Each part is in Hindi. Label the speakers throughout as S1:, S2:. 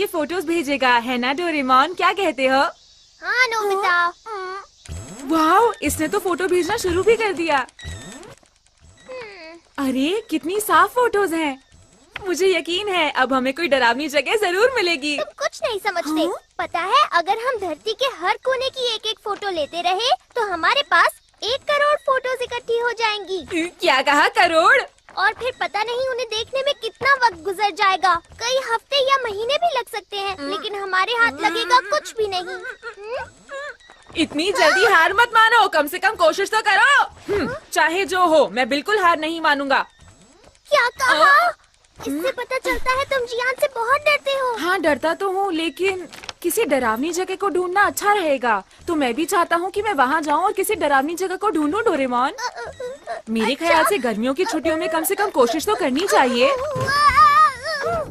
S1: ये फोटोज भेजेगा, है ना डोरेमोन? क्या कहते हो?
S2: हाँ नोबिता।
S1: वाह, इसने तो फोटो भेजना शुरू भी कर दिया। अरे कितनी साफ फोटोज हैं। मुझे यकीन है अब हमें कोई डरावनी जगह जरूर मिलेगी।
S2: तुम कुछ नहीं समझते।
S1: हाँ?
S2: पता है, अगर हम धरती के हर कोने की एक एक फोटो लेते रहे तो हमारे पास 1 करोड़ फोटोज इकट्ठी हो जाएंगी।
S1: क्या कहा, करोड़?
S2: और फिर पता नहीं उन्हें देखने में कितना वक्त गुजर जाएगा। कई हफ्ते या महीने भी लग सकते हैं, लेकिन हमारे हाथ लगेगा कुछ भी नहीं।
S1: इतनी जल्दी हार मत मानो, कम से कम कोशिश तो करो। चाहे जो हो, मैं बिल्कुल हार नहीं मानूंगा।
S2: क्या कहा? इससे पता चलता है तुम जियान से बहुत डरते हो।
S1: हाँ, डरता तो हूँ, लेकिन किसी डरावनी जगह को ढूंढना अच्छा रहेगा। तो मैं भी चाहता हूँ कि मैं वहाँ जाऊँ और किसी डरावनी जगह को ढूंढूं डोरेमोन। मेरे ख्याल से गर्मियों की छुट्टियों में कम से कम कोशिश तो करनी चाहिए।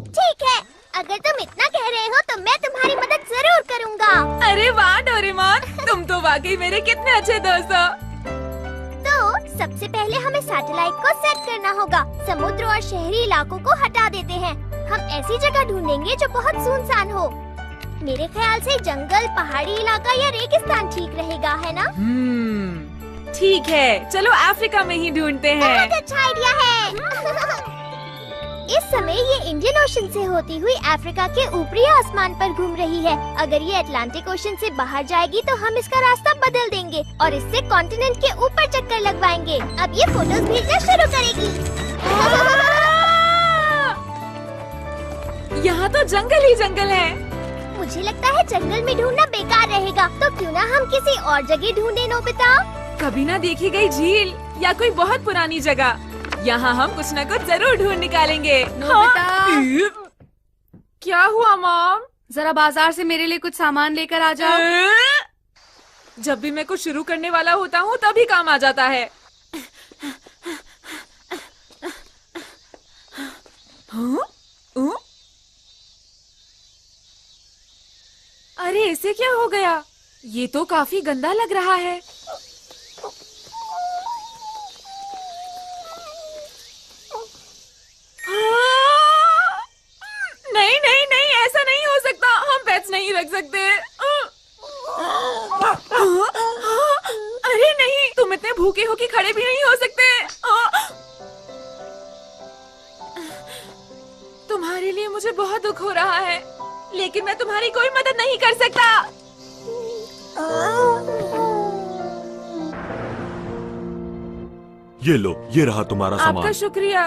S2: ठीक है, अगर तुम इतना कह रहे हो तो मैं तुम्हारी मदद जरूर करूँगा।
S1: अरे वाह डोरेमोन, तुम तो वाकई मेरे कितने अच्छे दोस्त हो।
S2: तो सबसे पहले हमें सैटेलाइट को सेट करना होगा। समुद्र और शहरी इलाकों को हटा देते हैं। हम ऐसी जगह ढूंढेंगे जो बहुत सुनसान हो। मेरे ख्याल से जंगल, पहाड़ी इलाका या रेगिस्तान ठीक रहेगा, है ना?
S1: ठीक है, चलो अफ्रीका में ही ढूंढते हैं।
S2: बहुत अच्छा आइडिया है। इस समय ये इंडियन ओशन से होती हुई अफ्रीका के ऊपरी आसमान पर घूम रही है। अगर ये अटलांटिक ओशन से बाहर जाएगी तो हम इसका रास्ता बदल देंगे और इससे कॉन्टिनेंट के ऊपर चक्कर लगवाएंगे। अब ये फोटोज भेजना शुरू करेगी।
S1: यहाँ तो जंगल ही जंगल है।
S2: मुझे लगता है जंगल में ढूंढना बेकार रहेगा, तो क्यों ना हम किसी और जगह ढूंढे नोबिता?
S1: कभी ना देखी गई झील या कोई बहुत पुरानी जगह। यहाँ हम कुछ न कुछ जरूर ढूंढ निकालेंगे।
S3: नोबिता!
S1: हाँ? क्या हुआ मॉम?
S3: जरा बाजार से मेरे लिए कुछ सामान लेकर आ जाओ।
S1: जब भी मैं कुछ शुरू करने वाला होता हूँ तभी काम आ जाता है। हाँ? अरे इसे क्या हो गया? ये तो काफी गंदा लग रहा है। नहीं नहीं नहीं, ऐसा नहीं हो सकता। हम पेट्स नहीं रख सकते। अरे नहीं, तुम इतने भूखे हो कि खड़े भी नहीं हो सकते। तुम्हारे लिए मुझे बहुत दुख हो रहा है, लेकिन मैं तुम्हारी कोई मदद नहीं कर सकता।
S4: ये लो, ये रहा तुम्हारा सामान।
S1: आपका शुक्रिया।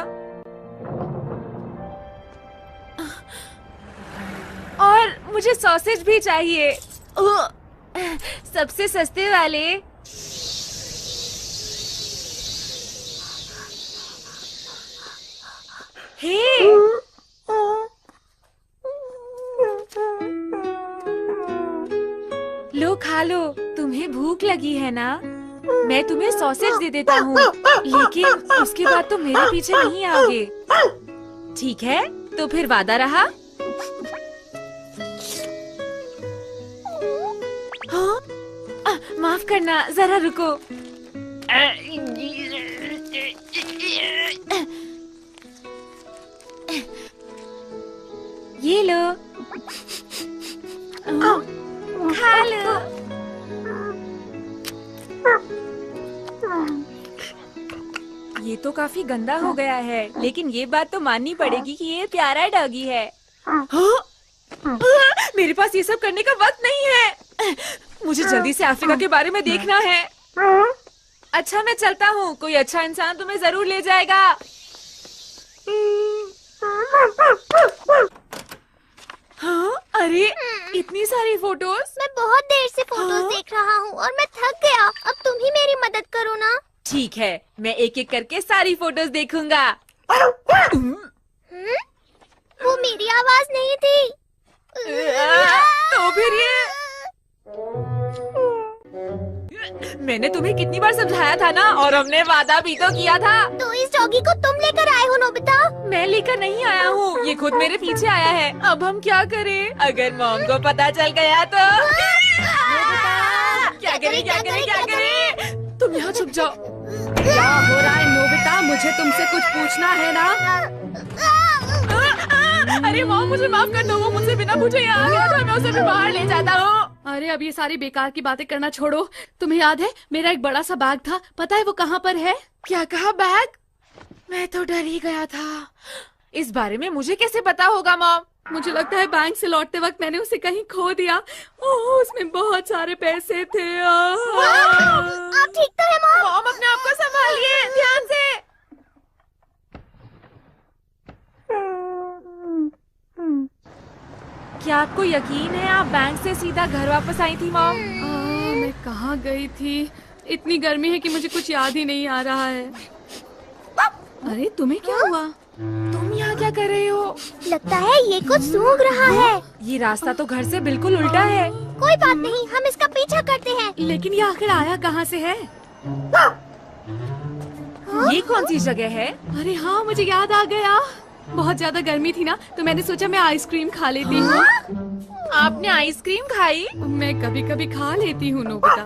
S1: और मुझे सॉसेज भी चाहिए। सबसे सस्ते वाले। हे, लो खा लो, तुम्हें भूख लगी है ना? मैं तुम्हें सॉसेज दे देता हूँ, लेकिन उसके बाद तुम मेरे पीछे नहीं आओगे। ठीक है, तो फिर वादा रहा। हाँ? माफ करना, जरा रुको। ये लो, खा लो। ये तो काफी गंदा हो गया है, लेकिन ये बात तो माननी पड़ेगी कि ये प्यारा डॉगी है। हाँ? मेरे पास ये सब करने का वक्त नहीं है। मुझे जल्दी से अफ्रीका के बारे में देखना है। अच्छा, मैं चलता हूँ। कोई अच्छा इंसान तुम्हें जरूर ले जाएगा। हाँ? अरे इतनी सारी फोटोज।
S2: मैं बहुत देर से फोटोज देख रहा हूँ और मैं थक गया। अब तुम ही मेरी मदद करो ना।
S1: ठीक है, मैं एक एक करके सारी फोटोज देखूंगा।
S2: वो मेरी आवाज नहीं थी।
S1: तो फिर ये मैंने तुम्हें कितनी बार समझाया था ना, और हमने वादा भी तो किया था।
S2: तो इस डॉगी को तुम लेकर आए हो नोबिता?
S1: मैं लेकर नहीं आया हूँ, ये खुद मेरे पीछे आया है। अब हम क्या करें? अगर मॉम को पता चल गया तो? क्या करें क्या करें क्या करें? तुम यहाँ छुप जाओ।
S3: क्या हो रहा है नोबिता? मुझे तुमसे कुछ पूछना है ना?
S1: अरे मॉम, मुझे माफ कर दो, वो मुझसे बिना पूछे यहाँ आ गया था, मैं उसे भी बाहर ले जाता हूँ।
S3: अरे अब ये सारी बेकार की बातें करना छोड़ो। तुम्हें याद है मेरा एक बड़ा सा बैग था, पता है वो कहाँ पर है?
S1: क्या कहा? बैग? मैं तो डर ही गया था। इस बारे में मुझे कैसे पता होगा मॉम?
S3: मुझे लगता है बैंक से लौटते वक्त मैंने उसे कहीं खो दिया। ओह, उसमें बहुत सारे पैसे थे।
S2: आप ठीक तो है मॉम?
S1: मॉम, अपने आप को संभालिए, ध्यान से। क्या आपको यकीन है आप बैंक से सीधा घर वापस आई थी मॉम?
S3: मैं कहाँ गई थी? इतनी गर्मी है कि मुझे कुछ याद ही नहीं आ रहा है। अरे तुम्हें क्या हुआ?
S1: तुम यहाँ क्या कर रहे हो?
S2: लगता है ये कुछ सूंघ रहा है।
S1: ये रास्ता तो घर से बिल्कुल उल्टा है।
S2: कोई बात नहीं, हम इसका पीछा करते हैं।
S3: लेकिन ये आखिर आया कहाँ से है?
S1: ये कौन सी जगह है?
S3: अरे हाँ, मुझे याद आ गया। बहुत ज्यादा गर्मी थी ना, तो मैंने सोचा मैं आइसक्रीम खा लेती हूँ।
S1: आपने आइसक्रीम खाई?
S3: मैं कभी कभी खा लेती हूँ नोबिता।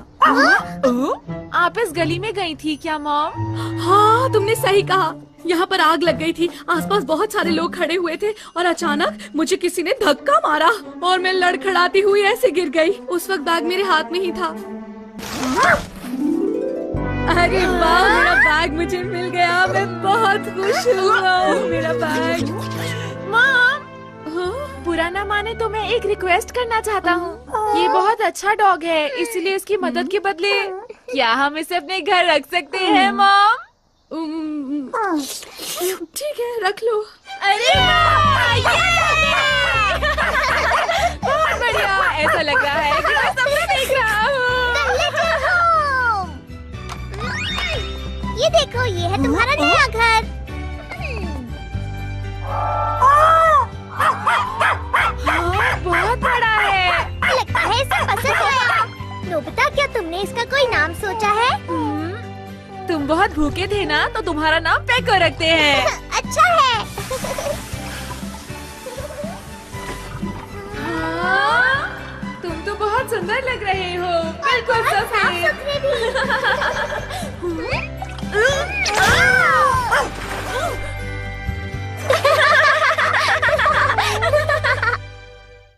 S1: आप इस गली में गई थी क्या मॉम?
S3: हाँ, तुमने सही कहा। यहाँ पर आग लग गई थी, आसपास बहुत सारे लोग खड़े हुए थे और अचानक मुझे किसी ने धक्का मारा और मैं लड़खड़ाती हुई ऐसे गिर गई। उस वक्त बैग मेरे हाथ में ही था। अरे वाह, मेरा बैग मुझे मिल गया। मैं बहुत खुश हूँ। मेरा बैग।
S1: मॉम, बुरा ना माने तो मैं एक रिक्वेस्ट करना चाहता हूँ। ये बहुत अच्छा डॉग है, इसीलिए इसकी मदद के बदले क्या हम इसे अपने घर रख सकते हैं मॉम?
S3: ठीक है, रख लो।
S1: अरे बहुत बढ़िया, ऐसा लग रहा है कि मैं सपना देख रहा हूँ।
S2: ये देखो, ये है तुम्हारा नया घर।
S1: हाँ, बहुत बड़ा है।
S2: लगता है इसे पसंद आया। नोबिता, क्या तुमने इसका कोई नाम सोचा है?
S1: तुम बहुत भूखे थे ना, तो तुम्हारा नाम पेको रखते हैं।
S2: अच्छा है।
S1: हाँ, तुम तो बहुत सुंदर लग रहे हो, बिल्कुल सफेद।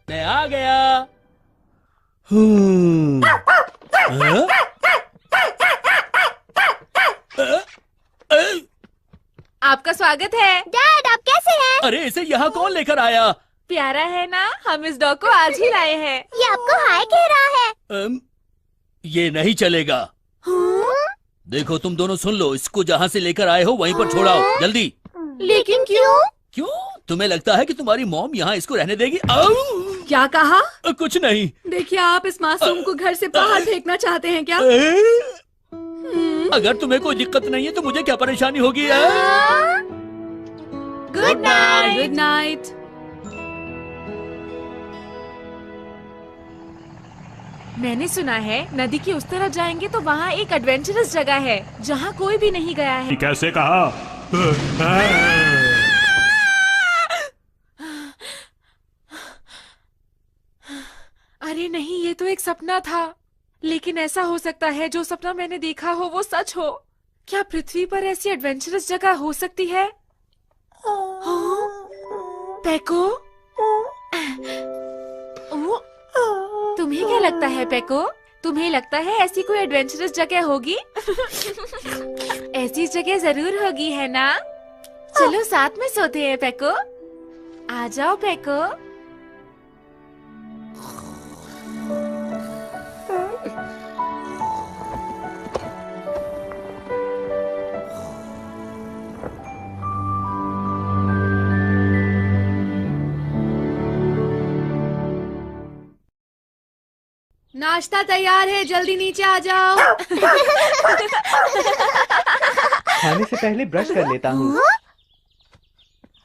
S4: मैं आ गया।
S1: आपका स्वागत है।
S2: डैड, आप कैसे हैं?
S4: अरे इसे यहाँ कौन लेकर आया?
S1: प्यारा है ना, हम इस डॉग को आज ही लाए हैं।
S2: ये आपको हाय कह रहा है।
S4: ये नहीं चलेगा। देखो तुम दोनों सुन लो, इसको जहाँ से लेकर आए हो वहीं पर छोड़ाओ, जल्दी।
S2: लेकिन क्यों?
S4: क्यों? तुम्हें लगता है कि तुम्हारी मॉम यहाँ इसको रहने देगी?
S3: क्या कहा?
S4: कुछ नहीं।
S3: देखिए, आप इस मासूम को घर से बाहर फेंकना चाहते हैं क्या?
S4: अगर तुम्हें कोई दिक्कत नहीं है तो मुझे क्या परेशानी होगी?
S1: Good night.
S3: Good night.
S1: मैंने सुना है नदी की उस तरफ जाएंगे तो वहाँ एक एडवेंचरस जगह है जहाँ कोई भी नहीं गया है।
S5: कैसे कहा?
S1: अरे नहीं, ये तो एक सपना था। लेकिन ऐसा हो सकता है जो सपना मैंने देखा हो वो सच हो। क्या पृथ्वी पर ऐसी एडवेंचरस जगह हो सकती है? हाँ? पेको? तुम्हें क्या लगता है पेको? तुम्हें लगता है ऐसी कोई एडवेंचरस जगह होगी? ऐसी जगह जरूर होगी, है ना? चलो साथ में सोते हैं पेको। आ जाओ पेको।
S3: नाश्ता तैयार है, जल्दी नीचे आ जाओ।
S6: खाने से पहले ब्रश कर लेता हूँ।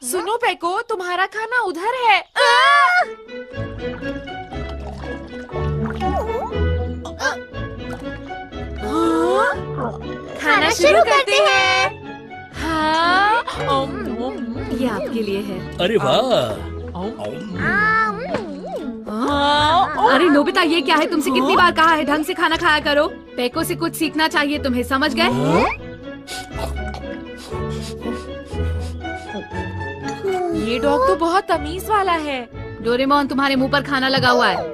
S1: सुनो पेको, तुम्हारा खाना उधर है। खाना शुरू करते हैं। हाँ,
S3: ये आपके लिए है।
S4: अरे वाह।
S3: अरे नोबिता, ये क्या है? तुमसे कितनी बार कहा है ढंग से खाना खाया करो। पेको से कुछ सीखना चाहिए तुम्हें, समझ गए?
S1: ये डॉग तो बहुत तमीज वाला है।
S3: डोरेमोन, तुम्हारे मुंह पर खाना लगा हुआ है।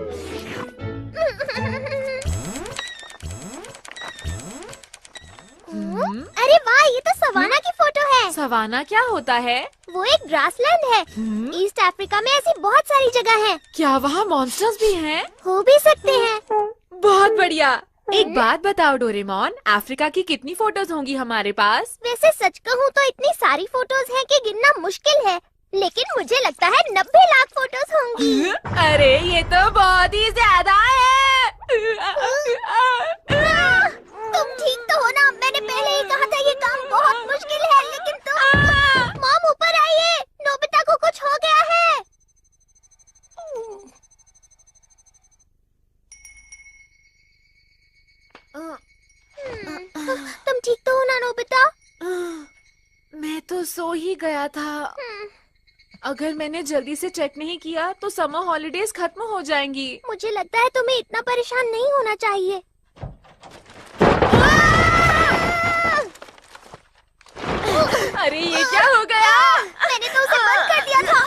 S2: अरे वाह, ये तो सवाना की फोटो है।
S1: सवाना क्या होता है?
S2: वो एक ग्रासलैंड है। ईस्ट अफ्रीका में ऐसी बहुत सारी जगह हैं।
S1: क्या वहाँ मॉन्स्टर्स भी हैं?
S2: हो भी सकते हैं।
S1: बहुत बढ़िया। एक बात बताओ डोरेमोन, अफ्रीका की कितनी फोटोज होंगी हमारे पास?
S2: वैसे सच कहूँ तो इतनी सारी फोटोज हैं कि गिनना मुश्किल है, लेकिन मुझे लगता है 90 लाख फोटोज होंगी।
S1: अरे ये तो बहुत ही ज्यादा है।
S2: तुम ठीक तो हो ना? मैंने पहले ही कहा था ये काम बहुत मुश्किल है, लेकिन तुम। मॉम ऊपर आइए, नोबिता को कुछ हो गया है। तुम ठीक तो हो ना नोबिता?
S1: मैं तो सो ही गया था। अगर मैंने जल्दी से चेक नहीं किया तो समर हॉलिडेज खत्म हो जाएंगी।
S2: मुझे लगता है तुम्हें इतना परेशान नहीं होना चाहिए।
S1: अरे ये क्या हो गया?
S2: मैंने तो उसे बंद कर दिया था।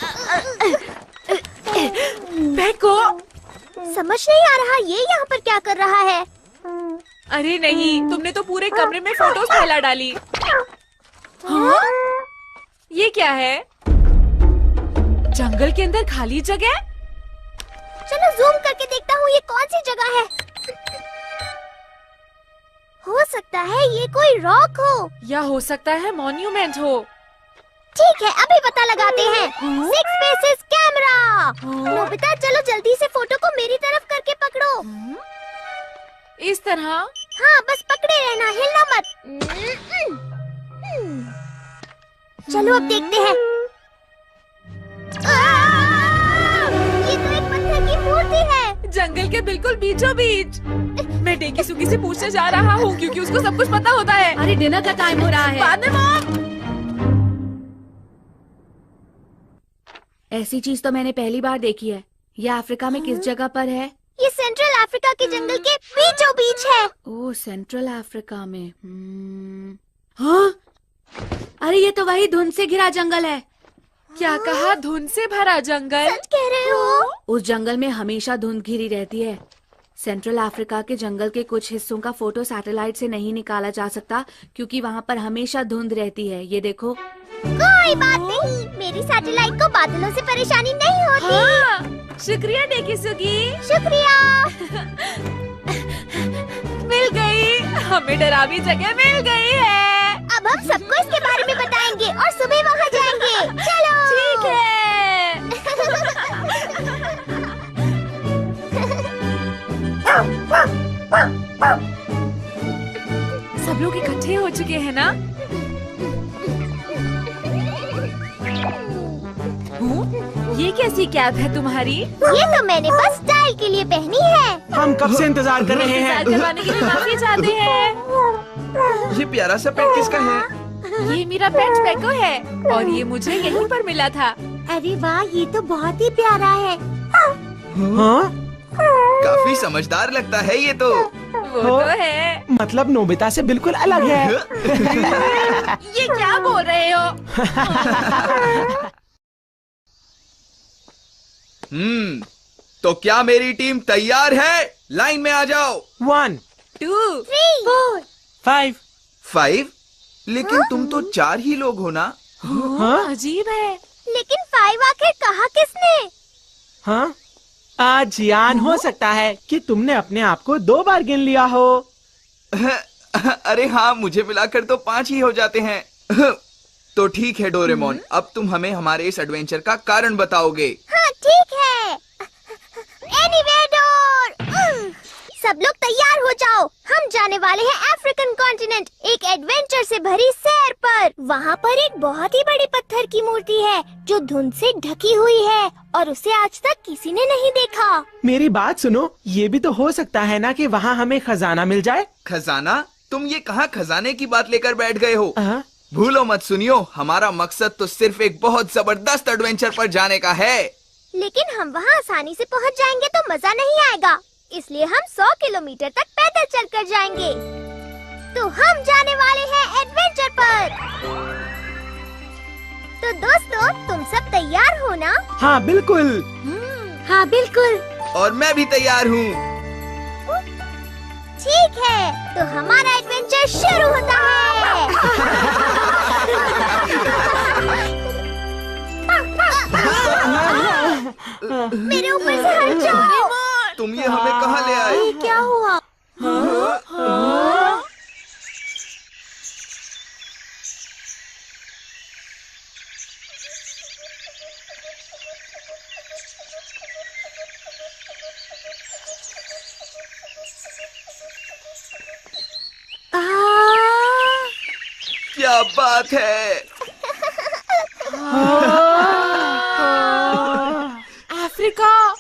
S1: बेको,
S2: समझ नहीं आ रहा ये यहाँ पर क्या कर रहा है।
S1: अरे नहीं, तुमने तो पूरे कमरे में फोटोज फैला डाली। हाँ? ये क्या है? जंगल के अंदर खाली जगह?
S2: चलो जूम करके देखता हूँ ये कौन सी जगह है। हो सकता है ये कोई रॉक हो,
S1: या हो सकता है मॉन्यूमेंट हो।
S2: ठीक है, अभी पता लगाते हैं। 6 फेसेस कैमरा। नोबिता, चलो जल्दी से फोटो को मेरी तरफ करके पकड़ो।
S1: इस तरह?
S2: हाँ, बस पकड़े रहना, हिलना मत। चलो अब देखते हैं। ये तो एक पत्थर की मूर्ति है।
S1: जंगल के बिल्कुल बीचों बीच। मैं डेकीसुगी से पूछने जा रहा हूँ क्योंकि उसको सब कुछ पता होता है।
S3: अरे डिनर का टाइम हो रहा है।
S1: बाद में मॉम।
S3: ऐसी चीज तो मैंने पहली बार देखी है। यह अफ्रीका में किस जगह पर है?
S2: ये सेंट्रल अफ्रीका के जंगल के बीचों बीच है।
S3: ओह, सेंट्रल अफ्रीका में। हाँ? अरे ये तो वही धुंध से घिरा जंगल है।
S1: क्या कहा? धुंध से भरा जंगल?
S2: सच कह रहे हो?
S3: उस जंगल में हमेशा धुंध घिरी रहती है। सेंट्रल अफ्रीका के जंगल के कुछ हिस्सों का फोटो सैटेलाइट से नहीं निकाला जा सकता क्योंकि वहाँ पर हमेशा धुंध रहती है। ये देखो।
S2: कोई बात नहीं, मेरी सैटेलाइट को बादलों से परेशानी नहीं होती।
S1: हाँ, शुक्रिया डेकीसुगी।
S2: शुक्रिया।
S1: मिल गई, हमें डरावनी जगह मिल गई है।
S2: अब हम सबको इसके बारे में बताएंगे और सुबह वहाँ जाएंगे। चलो।
S1: ठीक है। सब लोग इकट्ठे हो चुके हैं ना? ये कैसी कैप है तुम्हारी?
S2: ये तो मैंने बस स्टाइल के लिए पहनी है।
S6: हम कब से इंतजार कर रहे
S1: इंतजार
S6: हैं।
S1: करवाने के लिए माफी चाहते हैं।
S6: ये प्यारा सा पेट किसका है?
S1: ये मेरा पेट पेको है और ये मुझे यहीं पर मिला था।
S2: अरे वाह, ये तो बहुत ही प्यारा है।
S6: हाँ?
S5: काफी समझदार लगता है ये तो।
S1: वो तो है।
S6: मतलब नोबिता से बिल्कुल अलग है।
S1: ये क्या बोल रहे हो?
S5: तो क्या मेरी टीम तैयार है? लाइन में आ जाओ।
S6: 1,
S1: 2,
S2: 3, 4।
S6: 5।
S5: 5? लेकिन तुम तो 4 ही लोग हो ना?
S6: हाँ?
S1: अजीब है।
S2: लेकिन 5 आखिर कहा किसने?
S6: हाँ? आज यान हो सकता है कि तुमने अपने आप को 2 बार गिन लिया हो।
S5: अरे हाँ, मुझे मिलाकर तो 5 ही हो जाते हैं। तो ठीक है डोरेमोन, अब तुम हमें हमारे इस एडवेंचर का कारण बताओगे।
S2: हाँ ठीक है। Anyway door. सब लोग तैयार हो जाओ, हम जाने वाले हैं अफ्रीकन कॉन्टिनेंट, एक एडवेंचर से भरी सैर पर। वहाँ पर एक बहुत ही बड़ी पत्थर की मूर्ति है जो धुंध से ढकी हुई है और उसे आज तक किसी ने नहीं देखा।
S6: मेरी बात सुनो, ये भी तो हो सकता है ना कि वहाँ हमें खजाना मिल जाए।
S5: खजाना? तुम ये कहाँ खजाने की बात लेकर बैठ गए हो?
S6: हाँ?
S5: भूलो मत सुनियो, हमारा मकसद तो सिर्फ एक बहुत जबरदस्त एडवेंचर पर जाने का है।
S2: लेकिन हम वहाँ आसानी से पहुँच जाएंगे तो मजा नहीं आएगा, इसलिए हम 100 किलोमीटर तक पैदल चलकर जाएंगे। तो हम जाने वाले हैं एडवेंचर पर। तो दोस्तों तुम सब तैयार हो ना?
S6: हाँ बिल्कुल।
S2: हाँ बिल्कुल।
S5: और मैं भी तैयार हूँ।
S2: ठीक है, तो हमारा एडवेंचर शुरू होता है। मेरे ऊपर से हट जाओ।
S5: तुम ये हमें कहाँ ले आए?
S2: ये क्या हुआ?
S5: क्या बात है?
S1: अफ्रीका,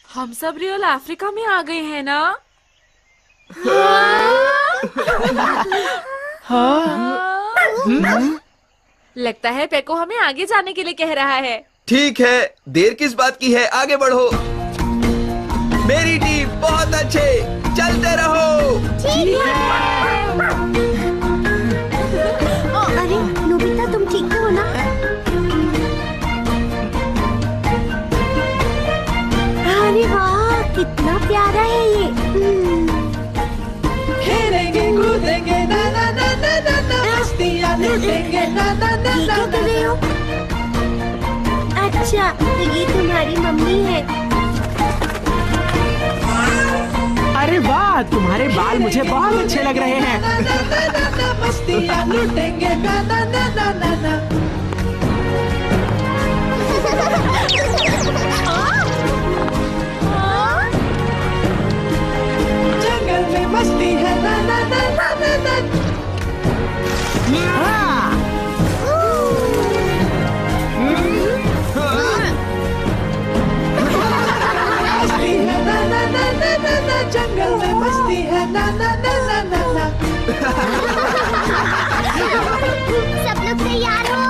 S1: हम सब रियल अफ्रीका में आ गए हैं ना? लगता है पेको हमें आगे जाने के लिए कह रहा है।
S5: ठीक है, देर किस बात की है, आगे बढ़ो। मेरी टीम बहुत अच्छे, चलते रहो।
S2: ठीक है। अरे नोबिता, तुम ठीक तो हो ना? अरे वाह, कितना प्यारा है ये।
S7: खेलेंगे कूदेंगे ना ना ना ना ना ना, मस्तियाँ लूटेंगे ना ना ना
S2: ये
S7: ना
S2: क्या कर रहे हो? अच्छा, तो ये तुम्हारी मम्मी है।
S6: अरे वाह, तुम्हारे बाल मुझे बहुत अच्छे लग रहे हैं।
S7: ना ना ना ना ना, मस्तियाँ लूटेंगे ना ना ना ना ना ना। जंगल में मस्ती है ना ना ना ना ना ना। मस्ती है ना ना ना ना ना ना, जंगल में मस्ती है ना ना ना ना ना ना।
S2: सब लोग तैयार हो?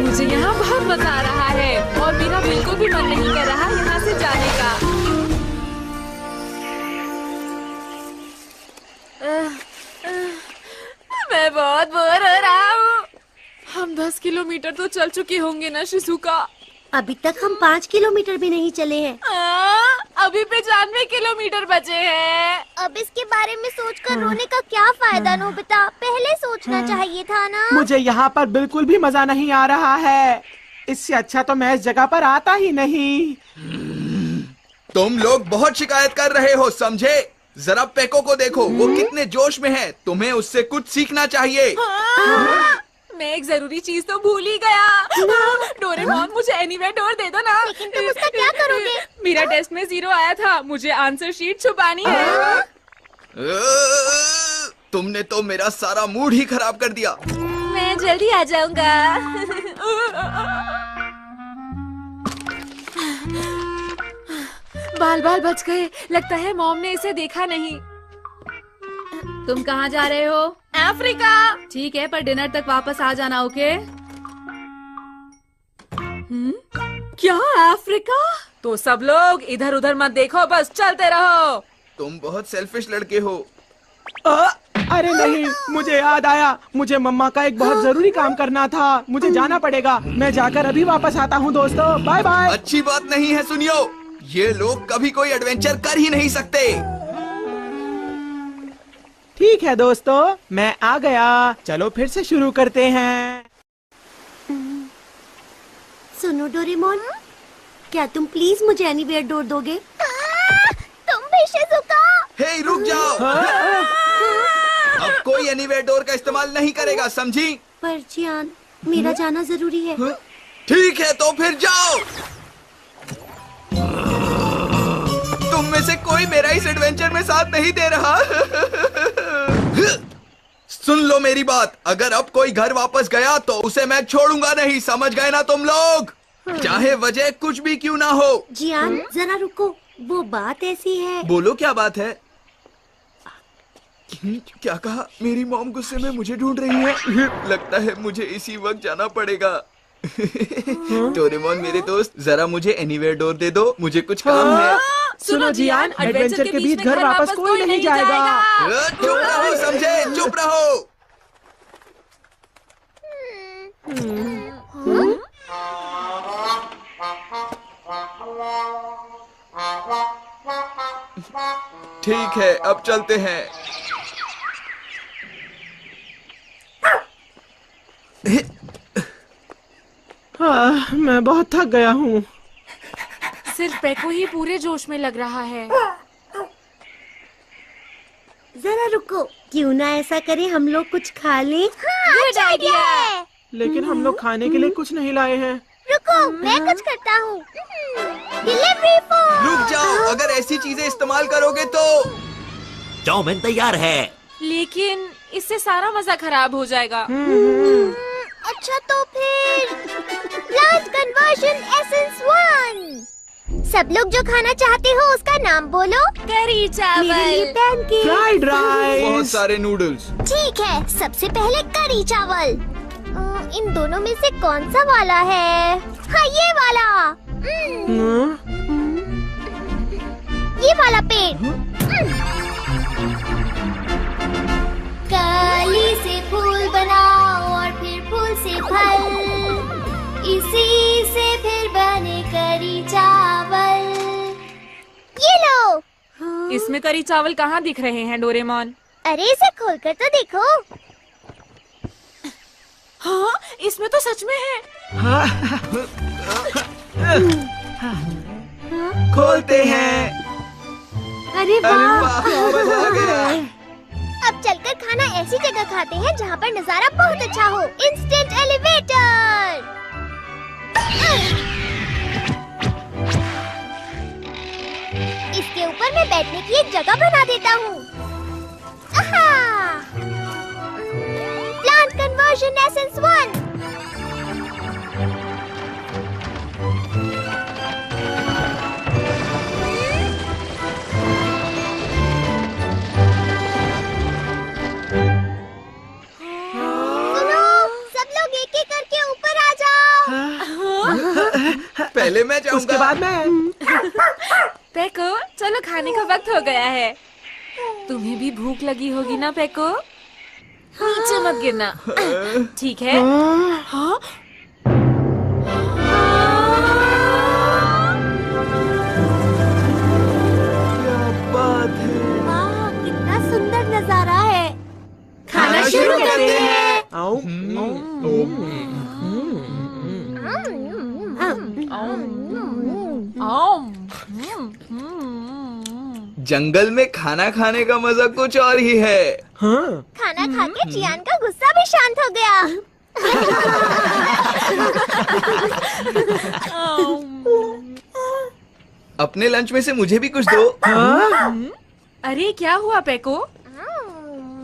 S1: मुझे यहाँ बहुत मजा आ रहा है और मेरा बिल्कुल भी मन नहीं कर रहा यहाँ से जाने का। मैं बहुत बोर हो रहा हूँ। हम 10 किलोमीटर तो चल चुके होंगे ना शिजुका?
S2: अभी तक हम 5 किलोमीटर भी नहीं चले हैं।
S1: अभी 95 किलोमीटर बचे हैं।
S2: अब इसके बारे में सोचकर रोने का क्या फायदा नोबिता? पहले सोचना चाहिए था ना।
S6: मुझे यहाँ पर बिल्कुल भी मजा नहीं आ रहा है। इससे अच्छा तो मैं इस जगह पर आता ही नहीं।
S5: तुम लोग बहुत शिकायत कर रहे हो, समझे? जरा पेको को देखो, वो कितने जोश में है। तुम्हें उससे कुछ सीखना चाहिए।
S1: मैं एक जरूरी चीज तो भूल ही गया। डोरेमोन, मुझे एनीवेयर डोर दे दो ना।
S2: लेकिन तुम उसका क्या करोगे?
S1: मेरा टेस्ट में 0 आया था, मुझे आंसर शीट छुपानी है।
S5: तुमने तो मेरा सारा मूड ही खराब कर दिया।
S1: मैं जल्दी आ जाऊंगा। बाल बाल बच गए। लगता है मॉम ने इसे देखा नहीं।
S3: तुम कहाँ जा रहे हो?
S1: अफ्रीका।
S3: ठीक है, पर डिनर तक वापस आ जाना, ओके?
S1: क्या अफ्रीका? तो सब लोग इधर उधर मत देखो, बस चलते रहो।
S5: तुम बहुत सेल्फिश लड़के हो।
S6: अरे नहीं, मुझे याद आया, मुझे मम्मा का एक बहुत जरूरी काम करना था। मुझे जाना पड़ेगा। मैं जाकर अभी वापस आता हूँ दोस्तों। Bye bye.
S5: अच्छी बात नहीं है, सुनियो। ये लोग कभी कोई एडवेंचर कर ही नहीं सकते।
S6: ठीक है दोस्तों, मैं आ गया। चलो फिर से शुरू करते हैं।
S2: सुनो डोरेमोन, क्या तुम प्लीज मुझे एनीवेयर डोर दोगे? तुम भी शिजुका।
S5: हे, रुक जाओ। अब कोई एनीवेयर डोर का इस्तेमाल नहीं करेगा, समझी?
S2: पर जियान, मेरा जाना जरूरी है।
S5: ठीक है, तो फिर जाओ। तुम में से कोई मेरा इस एडवेंचर में साथ नहीं दे रहा। सुन लो मेरी बात, अगर अब कोई घर वापस गया तो उसे मैं छोड़ूंगा नहीं, समझ गए ना तुम लोग? चाहे वजह कुछ भी क्यों ना हो।
S2: जियान, जरा रुको, वो बात ऐसी है।
S5: बोलो, क्या बात है? क्या कहा? मेरी मॉम गुस्से में मुझे ढूंढ रही है। लगता है मुझे इसी वक्त जाना पड़ेगा। डोरेमोन मेरे दोस्त, जरा मुझे एनीवेयर डोर दे दो, मुझे कुछ काम है।
S6: सुनो जियान, एडवेंचर के बीच घर वापस कोई नहीं जाएगा।
S5: चुप रहो, समझे? चुप रहो। ठीक है, अब चलते हैं।
S6: मैं बहुत थक गया हूँ।
S1: सिर्फ पेको ही पूरे जोश में लग रहा है।
S2: जरा रुको, क्यों ना ऐसा करें, हम लोग कुछ खा लें? Good idea.
S6: लेकिन हम लोग खाने के लिए कुछ नहीं लाए हैं।
S2: रुको, मैं कुछ करता हूँ। Delivery for.
S5: रुक जाओ, अगर ऐसी चीजें इस्तेमाल करोगे तो।
S8: चाउमीन तैयार है।
S1: लेकिन इससे सारा मजा खराब हो जाएगा।
S2: अच्छा तो फिर प्लांट कन्वर्जन एसेंस 1। सब लोग जो खाना चाहते हो उसका नाम बोलो।
S1: करी चावल,
S2: पैनकेक,
S6: फ्राइड
S5: बहुत
S6: राइस।
S5: सारे नूडल्स।
S2: ठीक है, सबसे पहले करी चावल। इन दोनों में से कौन सा वाला है? हाँ, ये वाला। ये वाला पेड़। कली से फूल बनाओ और फिर फूल से फल, इसी से फिर बने करी चावल। ये लो।
S1: इसमें करी चावल कहाँ दिख रहे हैं डोरेमोन?
S2: अरे इसे खोलकर तो देखो।
S1: हाँ, इसमें तो सच में है।
S5: खोलते हैं।
S2: अरे
S5: अरे वाह, मजा आ गया।
S2: अब चलकर खाना ऐसी जगह खाते हैं जहाँ पर नजारा बहुत अच्छा हो। Instant elevator. इसके ऊपर मैं बैठने की एक जगह बना देता हूँ। Plant conversion essence 1।
S5: पहले मैं जाऊंगा।
S6: उसके बाद मैं।
S1: पेको, चलो खाने का वक्त हो गया है। तुम्हें भी भूख लगी होगी ना पेको? नीचे मत गिरना, ठीक है? हाँ?
S5: क्या बात है।
S2: वाह, कितना सुंदर नजारा है।
S5: खाना शुरू करते हैं।
S6: आओ।
S5: जंगल में खाना खाने का मजा कुछ और ही है।
S6: हाँ।
S2: खाना खा के जियान का गुस्सा भी शांत हो गया।
S5: अपने लंच में से मुझे भी कुछ दो।
S1: अरे क्या हुआ पेको?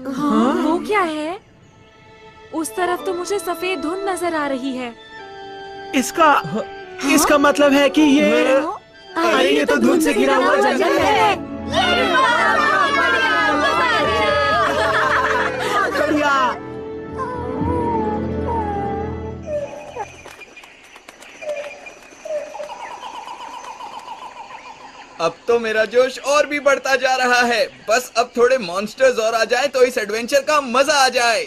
S1: हाँ, वो क्या है? उस तरफ तो मुझे सफेद धुंध नजर आ रही है।
S6: इसका मतलब है कि ये। अरे ये तो धुंध से घिरा हुआ जंगल है। बढ़िया।
S5: अब तो मेरा जोश और भी बढ़ता जा रहा है। बस अब थोड़े मॉन्स्टर्स और आ जाएं तो इस एडवेंचर का मजा आ जाए।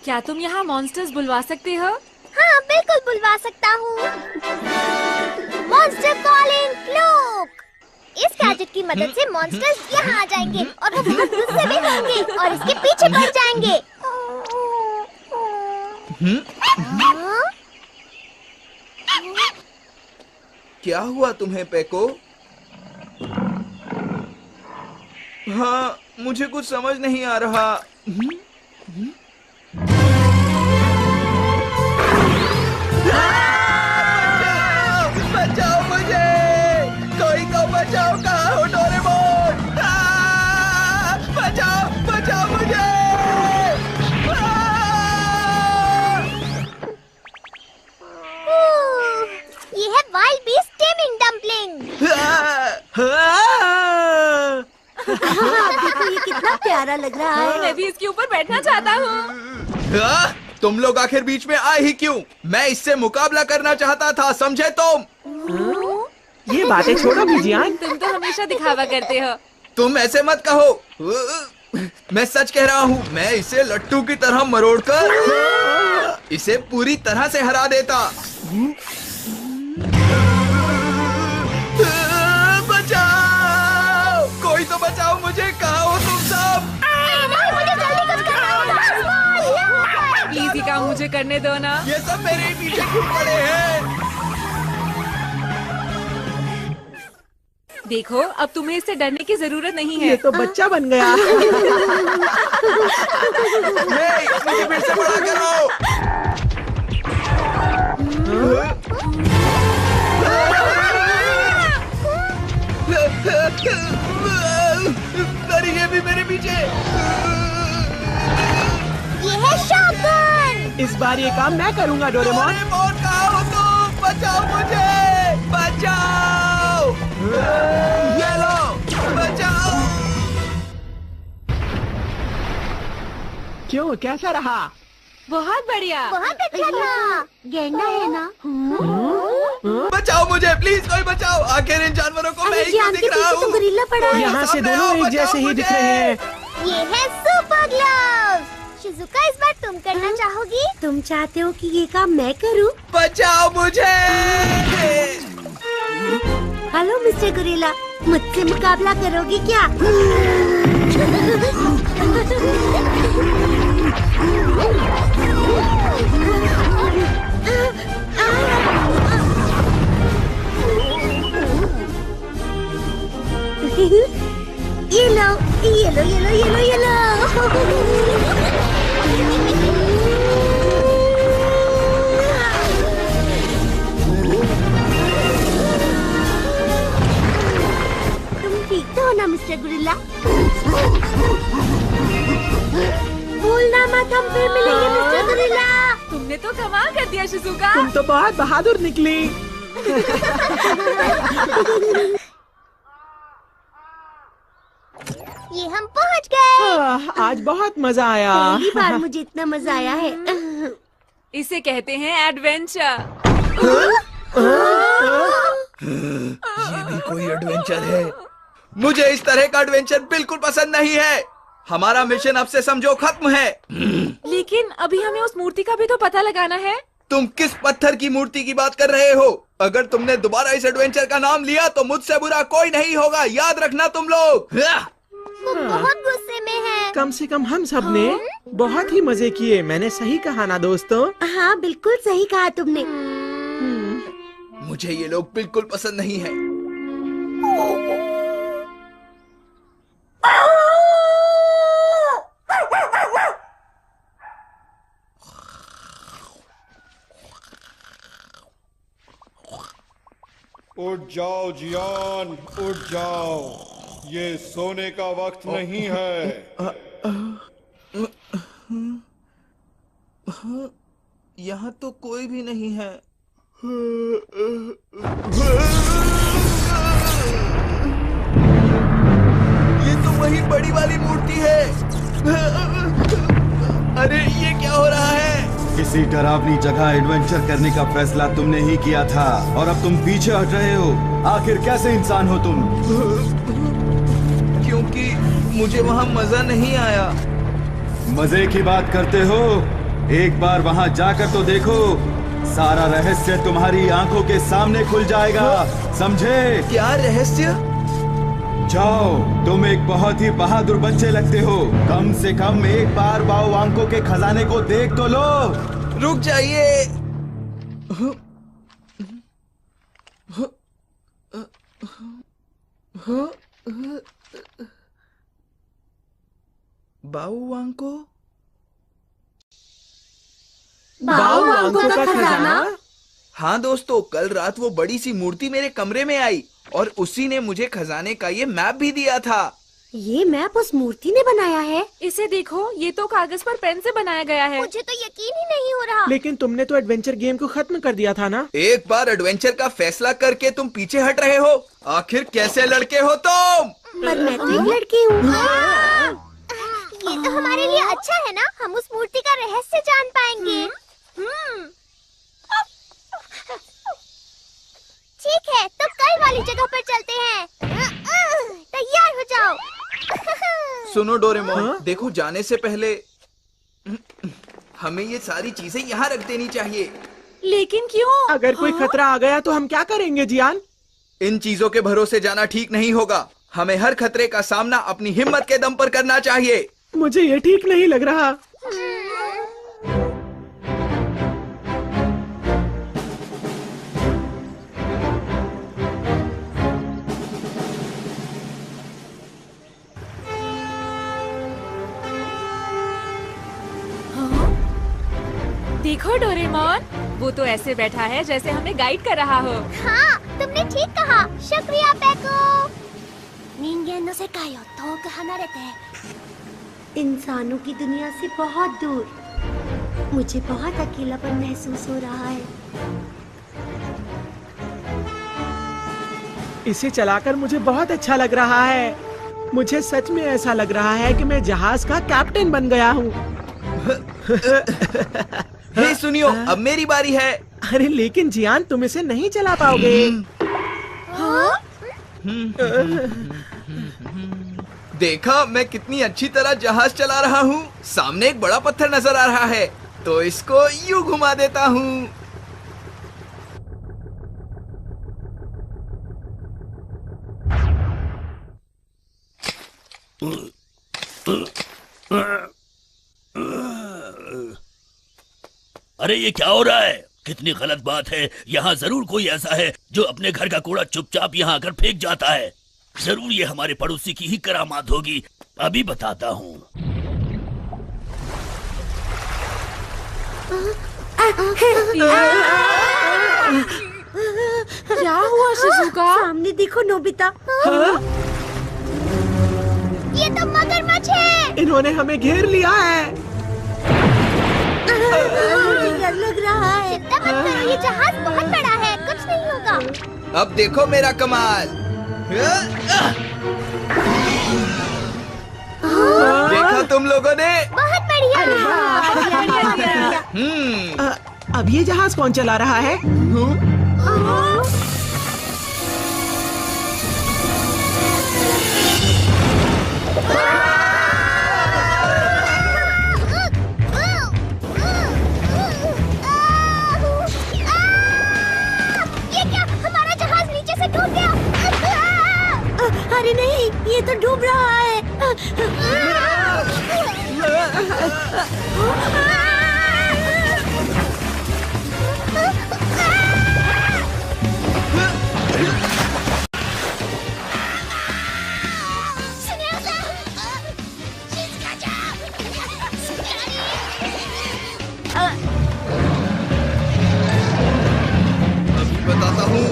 S1: क्या तुम यहाँ मॉन्स्टर्स बुलवा सकते हो?
S2: हाँ, बिल्कुल बुलवा सकता हूँ। Monster calling cloak. इस गैजेट की मदद से मॉन्स्टर्स यहाँ आ जाएंगे और वो बहुत गुस्से में होंगे और इसके पीछे पड़ जाएंगे।
S5: क्या हुआ तुम्हें पेको? हाँ, मुझे कुछ समझ नहीं आ रहा। बचाओ मुझे, कोई तो बचाओ। कहाँ हो डोरेमोन? बचाओ बचाओ मुझे।
S2: ये है वाइल्ड बीस्ट टेमिंग डम्पलिंग। देखो ये कितना प्यारा लग रहा है।
S1: मैं भी इसके ऊपर बैठना चाहता हूँ।
S5: तुम लोग आखिर बीच में आए ही क्यों? मैं इससे मुकाबला करना चाहता था, समझे तुम?
S6: ये बातें छोड़ो भिजियान।
S1: तुम तो हमेशा दिखावा करते हो।
S5: तुम ऐसे मत कहो। मैं सच कह रहा हूँ, मैं इसे लट्टू की तरह मरोड़कर इसे पूरी तरह से हरा देता। बचाओ, कोई तो बचाओ मुझे, कहाँ हो तुम सब?
S2: मुझे जल्दी कुछ करना होगा।
S1: प्लीज ये काम मुझे करने दो ना।
S5: ये सब मेरे पीछे क्यों पड़े हैं?
S1: देखो, अब तुम्हें इससे डरने की जरूरत नहीं है।
S6: ये तो बच्चा बन गया।
S5: मुझे फिर से बड़ा करो। अरे ये भी मेरे पीछे।
S2: ये है शॉटगन।
S6: इस बार ये काम मैं करूँगा डोरेमोन।
S5: डोरेमोन कहाँ हो तुम? बचाओ मुझे, बचाओ। ये लो, बचाओ।
S6: क्यों, कैसा रहा?
S1: बहुत बढ़िया।
S2: बहुत अच्छा था। गेंडा है ना?
S5: बचाओ मुझे, प्लीज कोई बचाओ। आखिर इन जानवरों को मैं ही क्यों दिख रहा हूँ?
S2: गोरिल्ला पड़ा है।
S6: यहाँ से दोनों एक जैसे ही दिख रहे हैं।
S2: ये है सुपर ग्लव्स। शिजुका, इस बार तुम करना चाहोगी? तुम चाहते हो कि ये काम मैं करूं?
S5: बचाओ मुझे।
S2: हेलो मिस्टर गोरिल्ला, मुझसे मुकाबला करोगी क्या? ये लो, ये लो, ये लो, ये लो, ये लो। तुम ठीक तो हो ना मिस्टर गोरिल्ला? भूलना मत, हम फिर मिलेंगे मिस्टर गोरिल्ला।
S1: तुमने तो कमाल कर दिया शिजुका।
S6: तुम तो बहुत बहादुर निकली।
S2: ये हम पहुंच गए।
S6: आज बहुत मजा आया।
S2: पहली बार मुझे इतना मजा आया है।
S1: इसे कहते हैं एडवेंचर।
S5: ये भी कोई एडवेंचर है? मुझे इस तरह का एडवेंचर बिल्कुल पसंद नहीं है। हमारा मिशन अब से समझो खत्म है।
S1: लेकिन अभी हमें उस मूर्ति का भी तो पता लगाना है।
S5: तुम किस पत्थर की मूर्ति की बात कर रहे हो? अगर तुमने दोबारा इस एडवेंचर का नाम लिया तो मुझसे बुरा कोई नहीं होगा, याद रखना तुम लोग।
S2: वो बहुत गुस्से में है।
S6: कम से कम हम सब ने बहुत ही मजे किए। मैंने सही कहा ना दोस्तों?
S2: हाँ, बिल्कुल सही कहा तुमने।
S5: मुझे ये लोग बिल्कुल पसंद नहीं है।
S9: उठ जाओ जियान, उठ जाओ। ये सोने का वक्त नहीं है।
S5: यहाँ तो कोई भी नहीं है। ये तो वही बड़ी वाली मूर्ति है। अरे ये क्या हो रहा है?
S10: किसी डरावनी जगह एडवेंचर करने का फैसला तुमने ही किया था और अब तुम पीछे हट रहे हो। आखिर कैसे इंसान हो तुम?
S5: क्योंकि मुझे वहाँ मजा नहीं आया।
S10: मजे की बात करते हो? एक बार वहाँ जाकर तो देखो, सारा रहस्य तुम्हारी आंखों के सामने खुल जाएगा, समझे?
S5: क्या रहस्य?
S10: जाओ, तुम एक बहुत ही बहादुर बच्चे लगते हो। कम से कम एक बार बाओ आंखों के खजाने को देख तो लो।
S5: रुक जाइए। बाऊ आंको?
S6: बाऊ आंखों का खजाना?
S5: हाँ दोस्तों, कल रात वो बड़ी सी मूर्ति मेरे कमरे में आई और उसी ने मुझे खजाने का ये मैप भी दिया था।
S2: ये मैप उस मूर्ति ने बनाया है?
S1: इसे देखो, ये तो कागज पर पेन से बनाया गया है।
S2: मुझे तो यकीन ही नहीं हो रहा।
S6: लेकिन तुमने तो एडवेंचर गेम को खत्म कर दिया था ना?
S5: एक बार एडवेंचर का फैसला करके तुम पीछे हट रहे हो। आखिर कैसे लड़के हो तुम?
S2: पर मैं तो एक लड़की हूँ। ये तो हमारे लिए अच्छा है ना, हम उस मूर्ति का रहस्य जान पाएंगे। ठीक है, तो कल वाली दूसरी जगह पर चलते हैं। तैयार हो जाओ।
S5: सुनो डोरेमोन, देखो जाने से पहले हमें ये सारी चीजें यहाँ रख देनी चाहिए।
S1: लेकिन क्यों?
S6: अगर कोई खतरा आ गया तो हम क्या करेंगे जियान?
S5: इन चीजों के भरोसे जाना ठीक नहीं होगा। हमें हर खतरे का सामना अपनी हिम्मत के दम पर करना चाहिए।
S6: मुझे ये ठीक नहीं लग रहा।
S1: देखो डोरेमोन, वो तो ऐसे बैठा है जैसे हमें गाइड कर रहा हो।
S2: हाँ, तुमने ठीक कहा। शुक्रिया पेको। 人間の世界を遠く離れて इंसानों की दुनिया से बहुत दूर। मुझे बहुत अकेलापन महसूस हो रहा है।
S6: इसे चलाकर मुझे बहुत अच्छा लग रहा है। मुझे सच में ऐसा लग रहा है कि मैं जहाज का कैप्टन बन गया हूँ।
S5: हे सुनियो, अब मेरी बारी है।
S6: अरे लेकिन जियान, तुम इसे नहीं चला पाओगे।
S5: देखा मैं कितनी अच्छी तरह जहाज चला रहा हूँ। सामने एक बड़ा पत्थर नजर आ रहा है, तो इसको यूं घुमा देता हूँ।
S4: अरे ये क्या हो रहा है? कितनी गलत बात है। यहाँ जरूर कोई ऐसा है जो अपने घर का कूड़ा चुपचाप यहाँ आकर फेंक जाता है। जरूर ये हमारे पड़ोसी की ही करामात होगी। अभी बताता हूँ।
S1: क्या हुआ शिजुका?
S2: सामने देखो नोबिता। ये तो मगरमच्छ है।
S6: इन्होंने हमें घेर लिया है।
S2: मुझे डर लग रहा है। चिंता मत करो, ये जहाज बहुत बड़ा है, कुछ नहीं होगा।
S5: अब देखो मेरा कमाल। देखा तुम लोगों ने?
S2: बहुत बढ़िया।
S6: अब ये जहाज कौन चला रहा है?
S2: अरे नहीं, ये तो डूब रहा है।
S5: अभी बताता हूँ।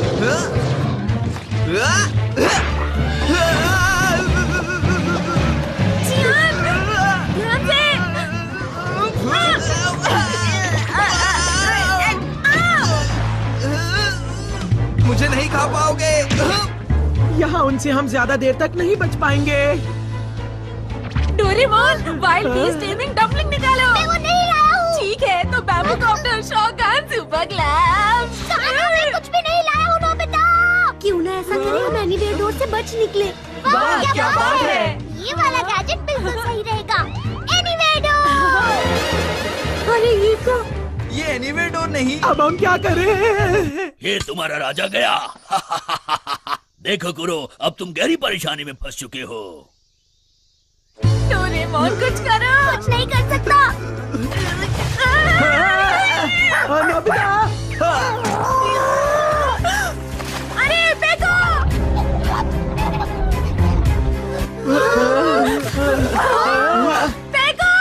S5: मुझे नहीं खा पाओगे।
S6: यहाँ उनसे हम ज्यादा देर तक नहीं बच पाएंगे।
S1: Doraemon, wild beast taming dumpling निकालो।
S2: मैं वो नहीं लाया हूँ।
S1: ठीक है, तो bamboo copter, shotgun, super glams.
S2: मैं कुछ भी नहीं लाया हूँ नोबिता। क्यों ना ऐसा करें, हम एनीवेयर डोर से बच निकले।
S1: वाह, क्या बात है।
S2: ये वाला गैजेट बिल्कुल सही रहेगा। Anywhere door. अरे ये तो
S5: ये एनीवेयर डोर नहीं।
S6: अब हम क्या करें?
S4: ये तुम्हारा राजा गया। देखो कुरो, अब तुम गहरी परेशानी में फंस चुके हो।
S1: डोरेमोन कुछ करो।
S2: कुछ नहीं कर सकता।
S1: अरे पेको! पेको!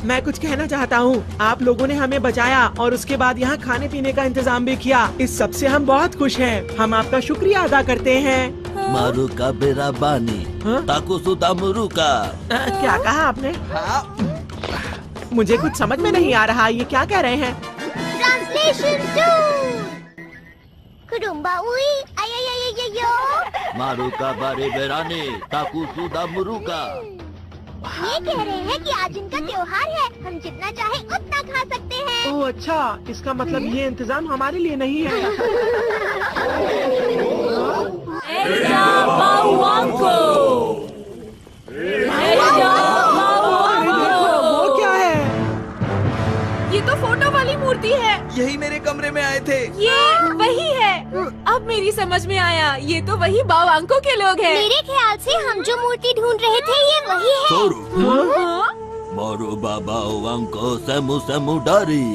S6: मैं कुछ कहना चाहता हूँ। आप लोगों ने हमें बचाया और उसके बाद यहाँ खाने पीने का इंतजाम भी किया। इस सब से हम बहुत खुश हैं। हम आपका शुक्रिया अदा करते हैं।
S4: मारुका बेराबानी ताकुसुदा मुरुका।
S6: क्या कहा आपने? मुझे कुछ समझ में नहीं आ रहा। ये क्या कह रहे हैं?
S2: ट्रांसलेशन 2 कुडुम्बा उई आयो
S4: मारुका बारे बेरानी ताकुसुदा मुरुका।
S2: ये कह रहे हैं कि आज इनका त्योहार है, हम जितना चाहे उतना खा सकते हैं।
S6: ओह अच्छा, इसका मतलब ये इंतजाम हमारे लिए नहीं है। वो क्या है?
S1: ये तो फोटो वाली मूर्ति है।
S5: यही मेरे कमरे में आए थे।
S1: ये वही है। अब मेरी समझ में आया, ये तो वही बावांको के लोग हैं।
S2: मेरे ख्याल से हम जो मूर्ति ढूंढ रहे थे ये वही है।
S4: मारो बाबा वांको सेमु सेमु डारी।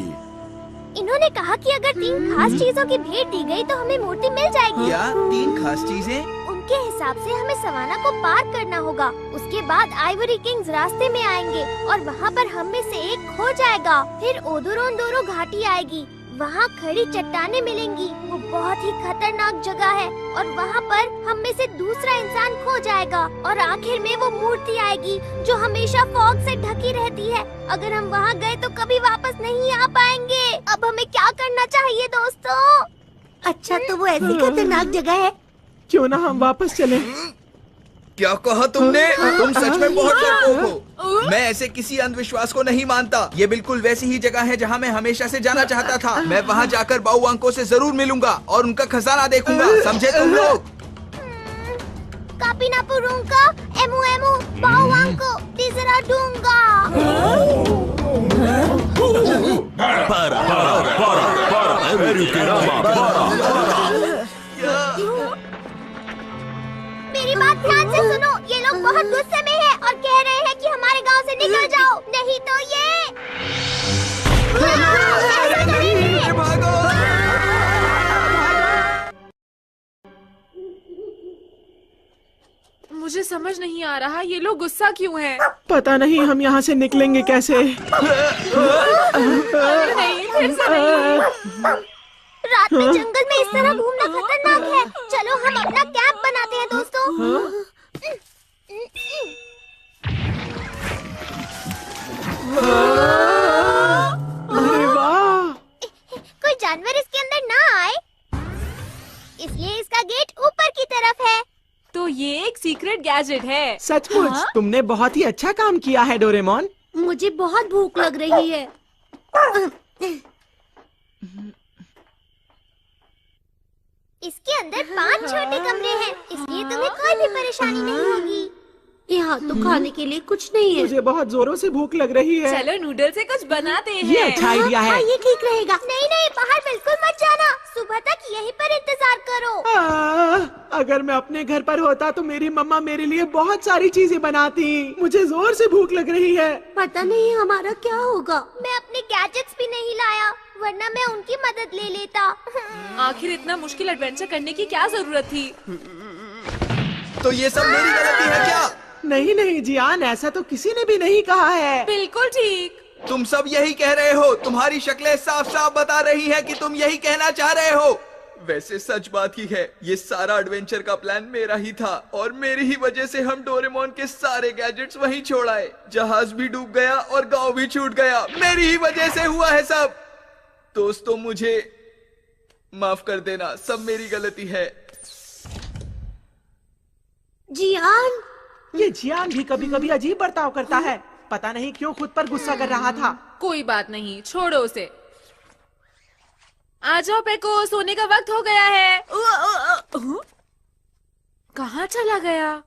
S2: इन्होंने कहा कि अगर 3 खास चीजों की भेंट दी गई तो हमें मूर्ति मिल जाएगी।
S5: क्या 3 खास चीजें?
S2: उनके हिसाब से हमें सवाना को पार करना होगा। उसके बाद आइवरी किंग्स रास्ते में आएंगे और वहाँ पर हम में से एक खो जाएगा। फिर ओदोरोंदोरो घाटी आएगी, वहाँ खड़ी चट्टानें मिलेंगी। वो बहुत ही खतरनाक जगह है और वहाँ पर हम में से दूसरा इंसान खो जाएगा और आखिर में वो मूर्ति आएगी जो हमेशा फॉग से ढकी रहती है। अगर हम वहाँ गए तो कभी वापस नहीं आ पाएंगे। अब हमें क्या करना चाहिए दोस्तों? अच्छा तो वो ऐसी खतरनाक जगह है।
S6: क्यों ना हम वापस चलें?
S5: क्या कहा तुमने? तुम सच में बहुत डरपोक हो। मैं ऐसे किसी अंधविश्वास को नहीं मानता। ये बिल्कुल वैसी ही जगह है जहाँ मैं हमेशा से जाना चाहता था। मैं वहाँ जाकर बाउवांको से जरूर मिलूंगा और उनका खजाना देखूंगा। समझे तुम लोग?
S2: कापिनापुरुंका एमु एमु बाउवांको दिजरा दूंगा। मेरी बात ध्यान से सुनो। ये लोग बहुत गुस्से में हैं और कह रहे हैं कि हमारे गांव से निकल जाओ, नहीं तो ये
S5: भागो।
S1: मुझे समझ नहीं आ रहा ये लोग गुस्सा क्यों हैं?
S6: पता नहीं हम यहाँ से निकलेंगे कैसे।
S1: नहीं, फिर से नहीं।
S2: रात में जंगल में इस तरह घूमना खतरनाक है। चलो हम अपना कैंप बनाते हैं दोस्तों।
S6: अरे वाह!
S2: कोई जानवर इसके अंदर ना आए, इसलिए इसका गेट ऊपर की तरफ है।
S1: तो ये एक सीक्रेट गैजेट है।
S6: सचमुच तुमने बहुत ही अच्छा काम किया है डोरेमोन।
S2: मुझे बहुत भूख लग रही है। इसके अंदर 5 छोटे कमरे हैं, इसलिए तुम्हें कोई भी परेशानी नहीं होगी। यहाँ तो खाने के लिए कुछ नहीं है।
S6: मुझे बहुत जोरों से भूख लग रही है।
S1: चलो नूडल से कुछ बनाते हैं।
S6: ये अच्छा आइडिया है।
S2: ये ठीक रहेगा। नहीं नहीं, बाहर बिल्कुल मत जाना। सुबह तक यहीं पर इंतजार करो।
S6: अगर मैं अपने घर पर होता तो मेरी मम्मा मेरे लिए बहुत सारी चीजें बनाती। मुझे जोर से भूख लग रही है।
S2: पता नहीं हमारा क्या होगा। मैं अपने गैजेट्स भी नहीं लाया, वरना मैं उनकी मदद ले लेता।
S1: आखिर इतना मुश्किल एडवेंचर करने की क्या जरूरत थी?
S5: तो ये सब मेरी गलती है क्या?
S6: नहीं नहीं जियान, ऐसा तो किसी ने भी नहीं कहा है।
S1: बिल्कुल ठीक।
S5: तुम सब यही कह रहे हो। तुम्हारी शक्लें साफ साफ बता रही हैं कि तुम यही कहना चाह रहे हो। वैसे सच बात ही है, ये सारा एडवेंचर का प्लान मेरा ही था और मेरी ही वजह से हम डोरेमोन के सारे गैजेट्स वहीं छोड़ आए। जहाज भी डूब गया और गांव भी छूट गया। मेरी ही वजह से हुआ है सब। दोस्तों मुझे माफ कर देना, सब मेरी गलती है।
S2: जियान,
S6: ये जियान भी कभी कभी अजीब बर्ताव करता है। पता नहीं क्यों खुद पर गुस्सा कर रहा था।
S1: कोई बात नहीं, छोड़ो उसे। आ जाओ पेको, सोने का वक्त हो गया है। कहाँ चला गया?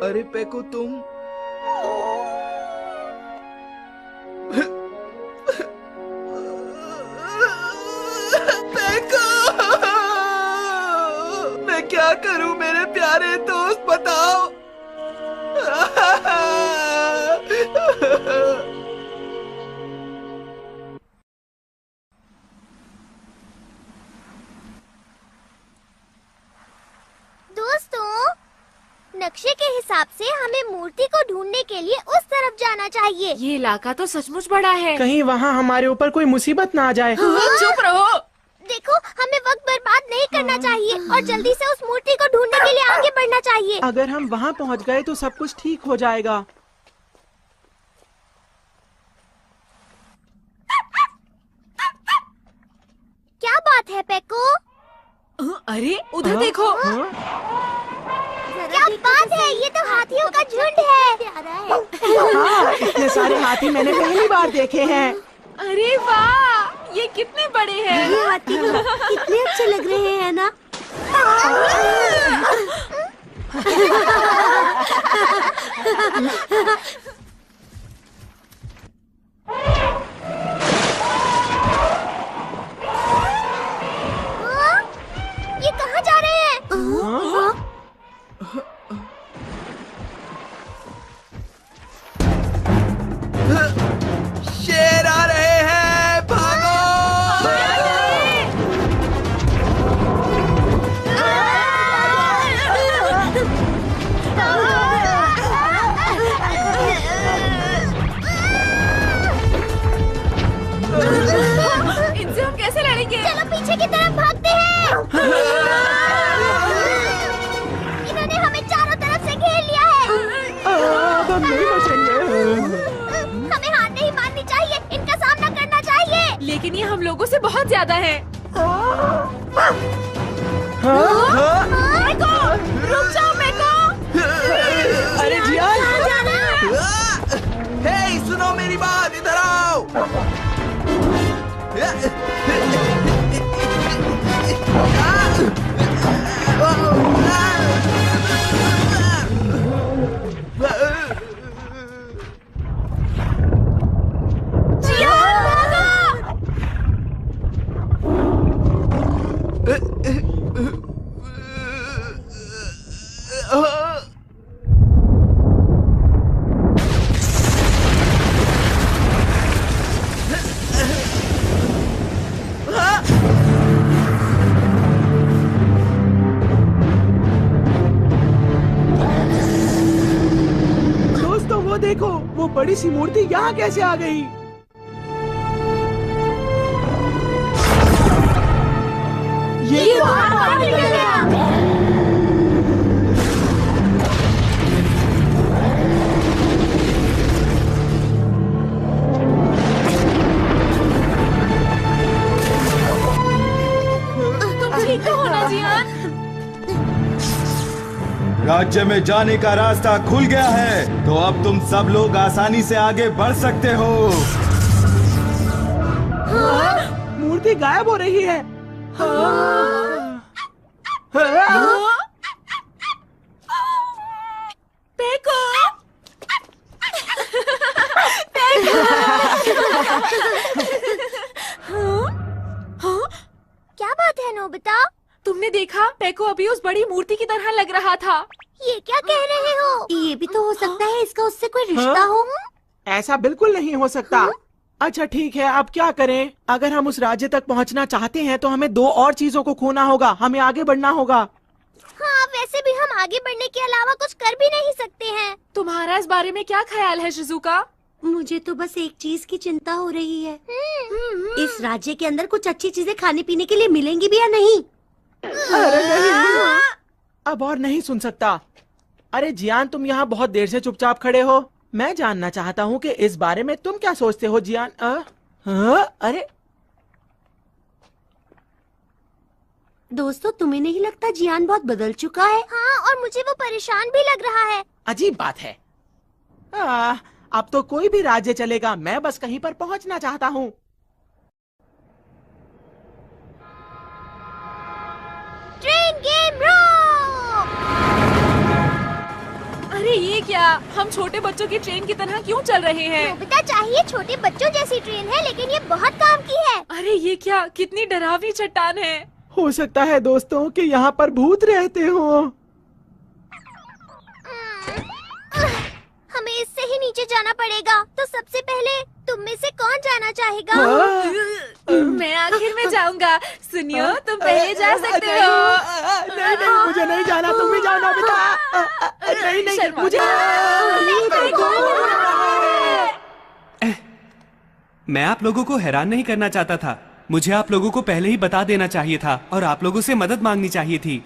S5: अरे पेको तुम पेको, मैं क्या करूं मेरे प्यारे दोस्त, बताओ।
S2: दोस्तों, नक्शे के हिसाब से हमें मूर्ति को ढूंढने के लिए उस तरफ जाना चाहिए।
S1: ये इलाका तो सचमुच बड़ा है।
S6: कहीं वहाँ हमारे ऊपर कोई मुसीबत ना आ जाए।
S1: चुप रहो।
S2: देखो, हमें वक्त बर्बाद नहीं करना चाहिए और जल्दी से उस मूर्ति को ढूंढने के लिए आगे बढ़ना चाहिए।
S6: अगर हम वहाँ पहुँच गए तो सब कुछ ठीक हो जाएगा।
S2: क्या बात है पेको?
S1: अरे उधर देखो।
S2: क्या बात है, ये तो हाथियों का झुंड है।
S6: हाँ, इतने सारे हाथी मैंने पहली बार देखे हैं।
S1: अरे वाह, ये कितने बड़े हैं।
S2: ये हाथी कितने अच्छे लग रहे हैं ना। ये कहाँ जा रहे हैं?
S5: शेर आ रहे हैं, भागो।
S1: इनसे हम कैसे लड़ेंगे?
S2: चलो पीछे की तरफ भागते हैं। इन्होंने हमें चारों तरफ से घेर लिया है।
S6: अब हम नहीं बचेंगे।
S2: हमें हार नहीं माननी चाहिए, इनका सामना करना चाहिए।
S1: लेकिन ये हम लोगों से बहुत ज्यादा है।
S2: मेको,
S1: रुक जाओ मेको।
S6: अरे जियान,
S5: हे, सुनो मेरी बात, इधर आओ।
S6: दोस्तों वो देखो, वो बड़ी सी मूर्ति यहाँ कैसे आ गई? ये तो
S2: बाहर निकल गया।
S1: तुम ठीक तो हो ना जियान?
S10: राज्य में जाने का रास्ता खुल गया है, तो अब तुम सब लोग आसानी से आगे बढ़ सकते हो।
S6: मूर्ति गायब हो रही है।
S1: पेको।
S2: क्या बात है नोबिता?
S1: तुमने देखा, पेको अभी उस बड़ी मूर्ति की तरह लग रहा था।
S2: ये क्या कह रहे हो? ये भी तो हो सकता है इसका उससे कोई रिश्ता हो।
S6: ऐसा बिल्कुल नहीं हो सकता। अच्छा ठीक है, अब क्या करें? अगर हम उस राज्य तक पहुंचना चाहते हैं तो हमें दो और चीजों को खोना होगा। हमें आगे बढ़ना होगा।
S2: हाँ, वैसे भी हम आगे बढ़ने के अलावा कुछ कर भी नहीं सकते हैं।
S1: तुम्हारा इस बारे में क्या ख्याल है शिजुका?
S11: मुझे तो बस एक चीज की चिंता हो रही है। इस राज्य के अंदर कुछ अच्छी चीजें खाने पीने के लिए मिलेंगी भी या नहीं?
S6: अरे नहीं, अब और नहीं सुन सकता। अरे जियान, तुम यहाँ बहुत देर से चुपचाप खड़े हो। मैं जानना चाहता हूँ कि इस बारे में तुम क्या सोचते हो जियान? अरे
S11: दोस्तों, तुम्हें नहीं लगता जियान बहुत बदल चुका है?
S2: हाँ, और मुझे वो परेशान भी लग रहा है।
S6: अजीब बात है। अब तो कोई भी राज्य चलेगा, मैं बस कहीं पर पहुंचना चाहता हूँ।
S2: ट्रेन गेम रोक!
S1: अरे ये क्या? हम छोटे बच्चों की ट्रेन की तरह क्यों चल रहे हैं?
S2: नोबिता, चाहिए छोटे बच्चों जैसी ट्रेन है, लेकिन ये बहुत काम की है।
S1: अरे ये क्या? कितनी डरावनी चट्टान है।
S6: हो सकता है दोस्तों कि यहाँ पर भूत रहते हो।
S2: नीचे जाना पड़ेगा। तो सबसे पहले तुम में से कौन जाना चाहेगा?
S1: मैं आखिर में जाऊंगा। सुनियो, तुम पहले जा सकते हो।
S6: नहीं नहीं, मुझे नहीं जाना, तुम भी जाओ नोबिता। नहीं नहीं, मुझे
S12: मैं आप लोगों को हैरान नहीं करना चाहता था। मुझे आप लोगों को पहले ही बता देना चाहिए था और आप लोगों से मदद मांगनी चाहिए थी।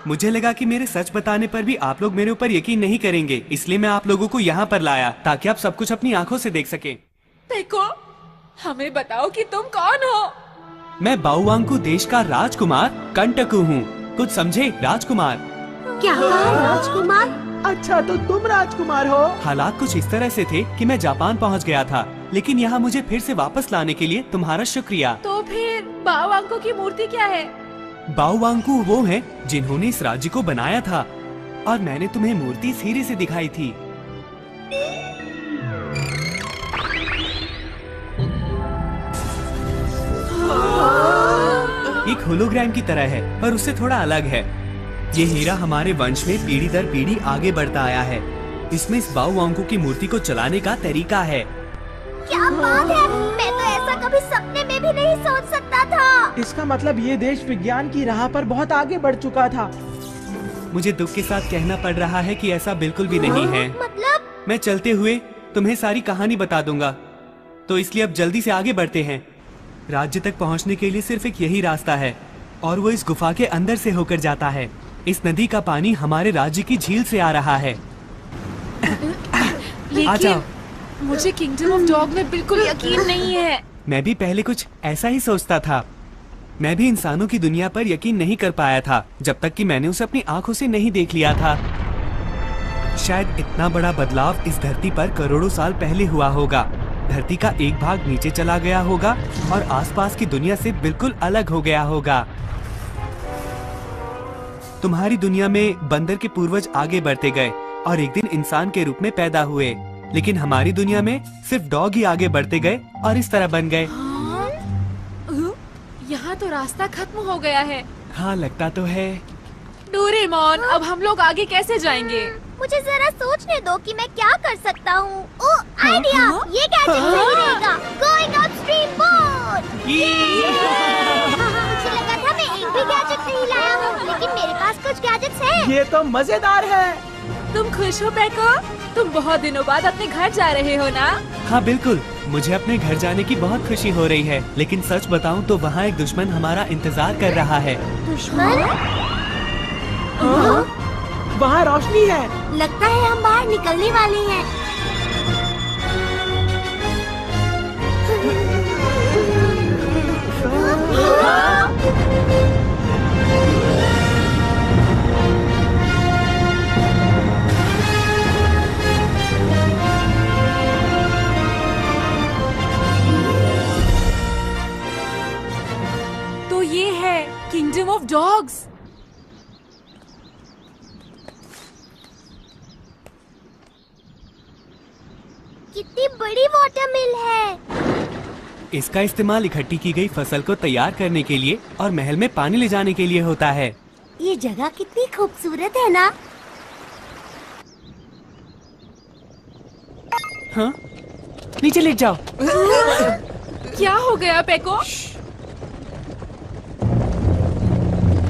S12: मुझे लगा कि मेरे सच बताने पर भी आप लोग मेरे ऊपर यकीन नहीं करेंगे, इसलिए मैं आप लोगों को यहाँ पर लाया ताकि आप सब कुछ अपनी आंखों से देख सकें।
S1: देखो, हमें बताओ कि तुम कौन हो?
S12: मैं बाउवांकू देश का राजकुमार कंटकू हूँ। कुछ समझे? राजकुमार।
S11: क्या राजकुमार?
S6: अच्छा, तो तुम राजकुमार हो?
S12: हालात कुछ इस तरह से थे कि मैं जापान पहुँच गया था, लेकिन यहाँ मुझे फिर से वापस लाने के लिए तुम्हारा शुक्रिया।
S1: तो फिर बाओवांको की मूर्ति क्या है?
S12: बाओवांकू वो हैं जिन्होंने इस राज्य को बनाया था और मैंने तुम्हें मूर्ति इस हीरे से दिखाई थी। एक होलोग्राम की तरह है पर उससे थोड़ा अलग है। ये हीरा हमारे वंश में पीढ़ी दर पीढ़ी आगे बढ़ता आया है। इसमें इस बाओवांकू की मूर्ति को चलाने का तरीका है।
S2: क्या बात है! मैं तो ऐसा कभी सपने में भी नहीं सोच सकता था।
S6: इसका मतलब ये देश विज्ञान की राह पर बहुत आगे बढ़ चुका था।
S12: मुझे दुख के साथ कहना पड़ रहा है कि ऐसा बिल्कुल भी नहीं है।
S2: मतलब?
S12: मैं चलते हुए तुम्हें सारी कहानी बता दूंगा, तो इसलिए अब जल्दी से आगे बढ़ते हैं। राज्य तक पहुंचने के लिए सिर्फ एक यही रास्ता है और वो इस गुफा के अंदर से होकर जाता है। इस नदी का पानी हमारे राज्य की झील से आ रहा है। आ जाओ।
S1: मुझे किंगडम ऑफ डॉग में बिल्कुल यकीन नहीं है।
S12: मैं भी पहले कुछ ऐसा ही सोचता था। मैं भी इंसानों की दुनिया पर यकीन नहीं कर पाया था जब तक कि मैंने उसे अपनी आंखों से नहीं देख लिया था। शायद इतना बड़ा बदलाव इस धरती पर करोड़ों साल पहले हुआ होगा। धरती का एक भाग नीचे चला गया होगा और आसपास की दुनिया से बिल्कुल अलग हो गया होगा। तुम्हारी दुनिया में बंदर के पूर्वज आगे बढ़ते गए और एक दिन इंसान के रूप में पैदा हुए, लेकिन हमारी दुनिया में सिर्फ डॉग ही आगे बढ़ते गए और इस तरह बन गए।
S1: यहाँ तो रास्ता खत्म हो गया है।
S12: हाँ, लगता तो है।
S1: डोरेमोन, अब हम लोग आगे कैसे जाएंगे?
S2: मुझे जरा सोचने दो कि मैं क्या कर सकता हूँ। ओह, आइडिया! ये गैजेट सही रहेगा। Going upstream boat. मुझे लगा था मैं एक भी गैजेट नहीं लाया हूँ, लेकिन मेरे पास कुछ गैजेट्स हैं।
S6: ये तो मजेदार है।
S1: तुम खुश हो पैको? तुम बहुत दिनों बाद अपने घर जा रहे हो ना?
S12: हाँ बिल्कुल, मुझे अपने घर जाने की बहुत खुशी हो रही है, लेकिन सच बताऊं तो वहाँ एक दुश्मन हमारा इंतजार कर रहा है।
S2: दुश्मन?
S6: वहाँ रोशनी है।
S11: लगता है हम बाहर निकलने वाले हैं।
S1: तो ये है किंगडम ऑफ डॉग्स।
S2: कितनी बड़ी वाटर मिल है।
S12: इसका इस्तेमाल इकट्ठी की गई फसल को तैयार करने के लिए और महल में पानी ले जाने के लिए होता है।
S11: ये जगह कितनी खूबसूरत है ना?
S12: हाँ? नीचे लेट जाओ।
S1: क्या हो गया पैको?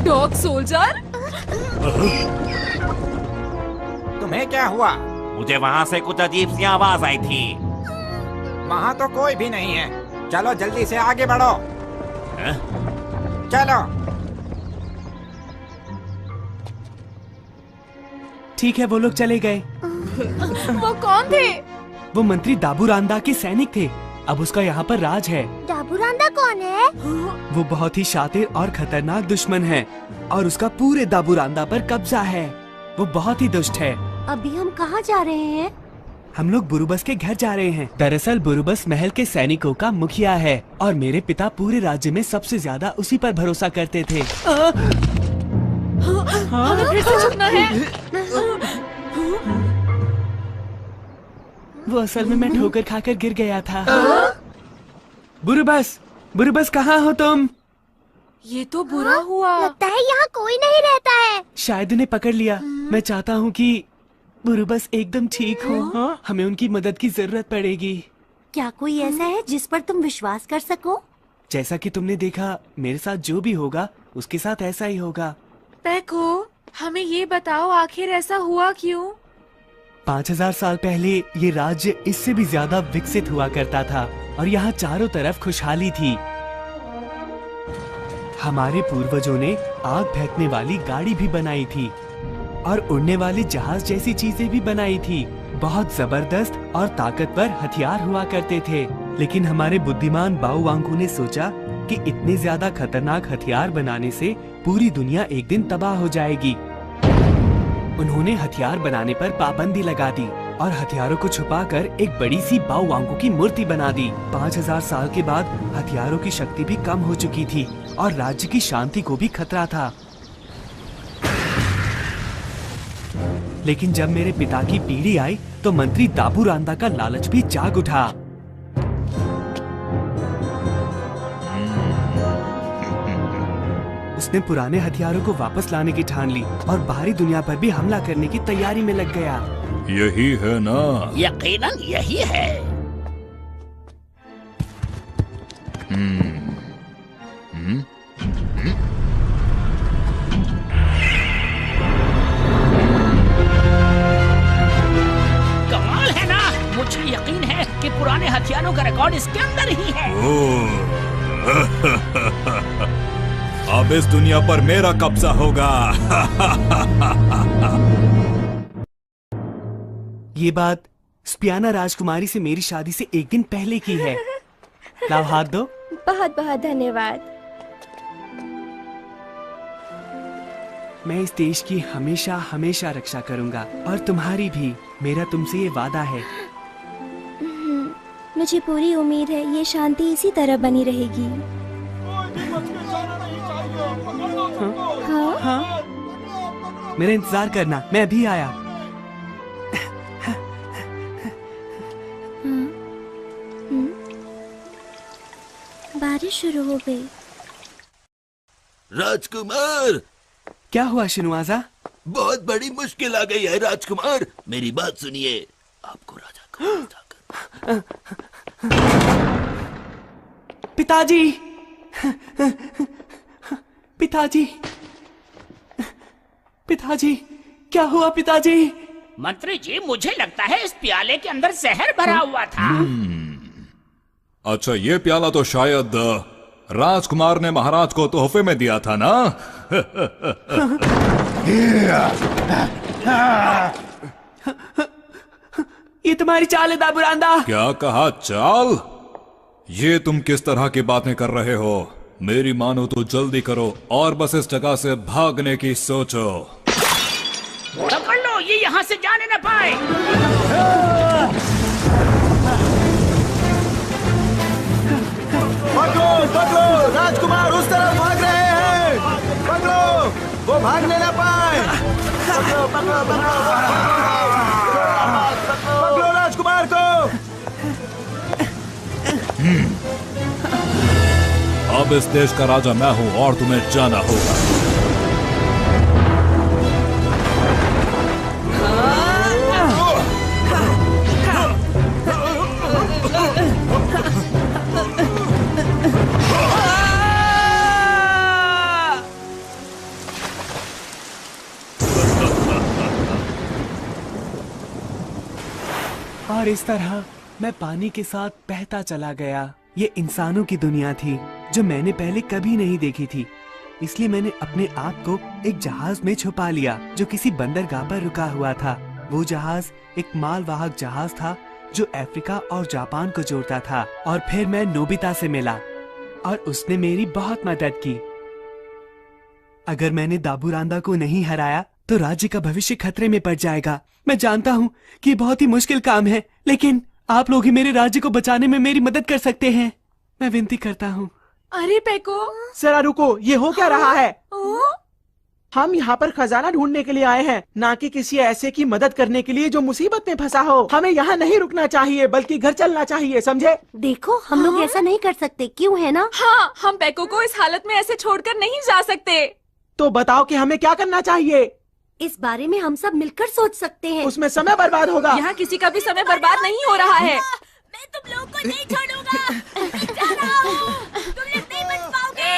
S1: Dog soldier?
S13: तुम्हें क्या हुआ?
S8: मुझे वहाँ से कुछ अजीब सी आवाज आई थी।
S13: वहाँ तो कोई भी नहीं है। चलो जल्दी से आगे बढ़ो। चलो।
S12: ठीक है, वो लोग चले गए।
S1: वो कौन थे?
S12: वो मंत्री दाबूरांदा के सैनिक थे। अब उसका यहाँ पर राज है।
S2: दाबूरांदा कौन है?
S12: वो बहुत ही शातिर और खतरनाक दुश्मन है और उसका पूरे दाबूरांदा पर कब्जा है। वो बहुत ही दुष्ट है।
S11: अभी हम कहाँ जा रहे हैं?
S12: हम लोग बुरुबस के घर जा रहे हैं। दरअसल बुरुबस महल के सैनिकों का मुखिया है और मेरे पिता पूरे राज्य में सबसे ज्यादा उसी पर भरोसा करते थे।
S1: हमें फिर से झुकना है।
S12: वो असल में मैं ठोकर खाकर गिर गया था। बुरुबस, बुरुबस कहाँ हो तुम?
S1: ये तो बुरा हुआ।
S2: लगता है यहाँ कोई नहीं रहता है।
S12: शायद उन्हें पकड़ लिया। मैं चाहता हूँ कि बुरु बस एकदम ठीक हो। हमें उनकी मदद की जरूरत पड़ेगी।
S11: क्या कोई ऐसा है जिस पर तुम विश्वास कर सको?
S12: जैसा कि तुमने देखा, मेरे साथ जो भी होगा उसके साथ ऐसा ही होगा।
S1: पैको, हमें ये बताओ आखिर ऐसा हुआ क्यों?
S12: 5000 साल पहले ये राज्य इससे भी ज्यादा विकसित हुआ करता था और यहाँ चारों तरफ खुशहाली थी। हमारे पूर्वजों ने आग फेंकने वाली गाड़ी भी बनाई थी और उड़ने वाले जहाज जैसी चीजें भी बनाई थी। बहुत जबरदस्त और ताकतवर हथियार हुआ करते थे, लेकिन हमारे बुद्धिमान बाओ वांगकू ने सोचा कि इतने ज्यादा खतरनाक हथियार बनाने से पूरी दुनिया एक दिन तबाह हो जाएगी। उन्होंने हथियार बनाने पर पाबंदी लगा दी और हथियारों को छुपाकर एक बड़ी सी बाओ वांगकू की मूर्ति बना दी। 5000 साल के बाद हथियारों की शक्ति भी कम हो चुकी थी और राज्य की शांति को भी खतरा था। लेकिन जब मेरे पिता की पीढ़ी आई तो मंत्री दाबूरांदा का लालच भी जाग उठा। उसने पुराने हथियारों को वापस लाने की ठान ली और बाहरी दुनिया पर भी हमला करने की तैयारी में लग गया।
S9: यही है ना?
S4: यकीनन यही है।
S14: कमाल है ना? मुझे यकीन है कि पुराने हथियारों का रिकॉर्ड इसके अंदर ही है।
S9: अब इस दुनिया पर मेरा कब्जा होगा।
S12: ये बात स्पियाना राजकुमारी से मेरी शादी से एक दिन पहले की है। लाओ हाथ दो।
S2: बहुत बहुत धन्यवाद।
S12: मैं इस देश की हमेशा हमेशा रक्षा करूंगा और तुम्हारी भी। मेरा तुमसे ये वादा है।
S2: मुझे पूरी उम्मीद है ये शांति इसी तरह बनी रहेगी।
S12: हाँ? हाँ? मेरा इंतजार करना, मैं अभी आया।
S2: बारिश शुरू हो गई।
S4: राजकुमार,
S12: क्या हुआ शिनुआजा?
S4: बहुत बड़ी मुश्किल आ गई है राजकुमार। मेरी बात सुनिए। आपको राजा को
S12: पिताजी, पिताजी, पिताजी, क्या हुआ पिताजी?
S14: मंत्री जी, मुझे लगता है इस प्याले के अंदर जहर भरा हुआ था।
S9: अच्छा, ये प्याला तो शायद राजकुमार ने महाराज को तोहफे में दिया था ना?
S12: ये तुम्हारी चाल है दाबूरांदा।
S9: क्या कहा चाल? ये तुम किस तरह की बातें कर रहे हो? मेरी मानो तो जल्दी करो और बस इस जगह से भागने की सोचो।
S14: पकड़ लो, ये यहाँ से जाने न पाए।
S10: पकड़ो, पकड़ो, राजकुमार उस तरफ भाग रहे हैं। पकड़ो, वो भागने न पाए। पकड़ो, पकड़ो, पकड़ो, पकड़ो राजकुमार को।
S9: अब इस देश का राजा मैं हूँ और तुम्हें जाना होगा।
S12: और इस तरह मैं पानी के साथ बहता चला गया। ये इंसानों की दुनिया थी जो मैंने पहले कभी नहीं देखी थी। इसलिए मैंने अपने आप को एक जहाज में छुपा लिया जो किसी बंदरगाह पर रुका हुआ था। वो जहाज एक मालवाहक जहाज था जो अफ्रीका और जापान को जोड़ता था। और फिर मैं नोबिता से मिला और उसने मेरी बहुत मदद की। अगर मैंने दाबूरांदा को नहीं हराया तो राज्य का भविष्य खतरे में पड़ जाएगा। मैं जानता हूँ कि ये बहुत ही मुश्किल काम है, लेकिन आप लोग ही मेरे राज्य को बचाने में मेरी मदद कर सकते हैं। मैं विनती करता हूँ।
S1: अरे पैको,
S6: जरा रुको, ये हो क्या रहा है? हम यहाँ पर खजाना ढूंढने के लिए आए हैं, ना कि किसी ऐसे की मदद करने के लिए जो मुसीबत में फंसा हो। हमें यहाँ नहीं रुकना चाहिए, बल्कि घर चलना चाहिए, समझे?
S11: देखो, हम लोग ऐसा नहीं कर सकते, क्यों है ना?
S1: हाँ, हम पैको को इस हालत में ऐसे छोड़कर नहीं जा सकते।
S6: तो बताओ कि हमें क्या करना चाहिए?
S11: इस बारे में हम सब मिलकर सोच सकते हैं।
S6: उसमें समय बर्बाद होगा।
S1: यहाँ किसी का भी समय बर्बाद नहीं हो रहा है।
S2: मैं तुम लोगों को नहीं छोड़ूंगा। मैं जा रहा हूँ। तुम लोग नहीं बच पाओगे।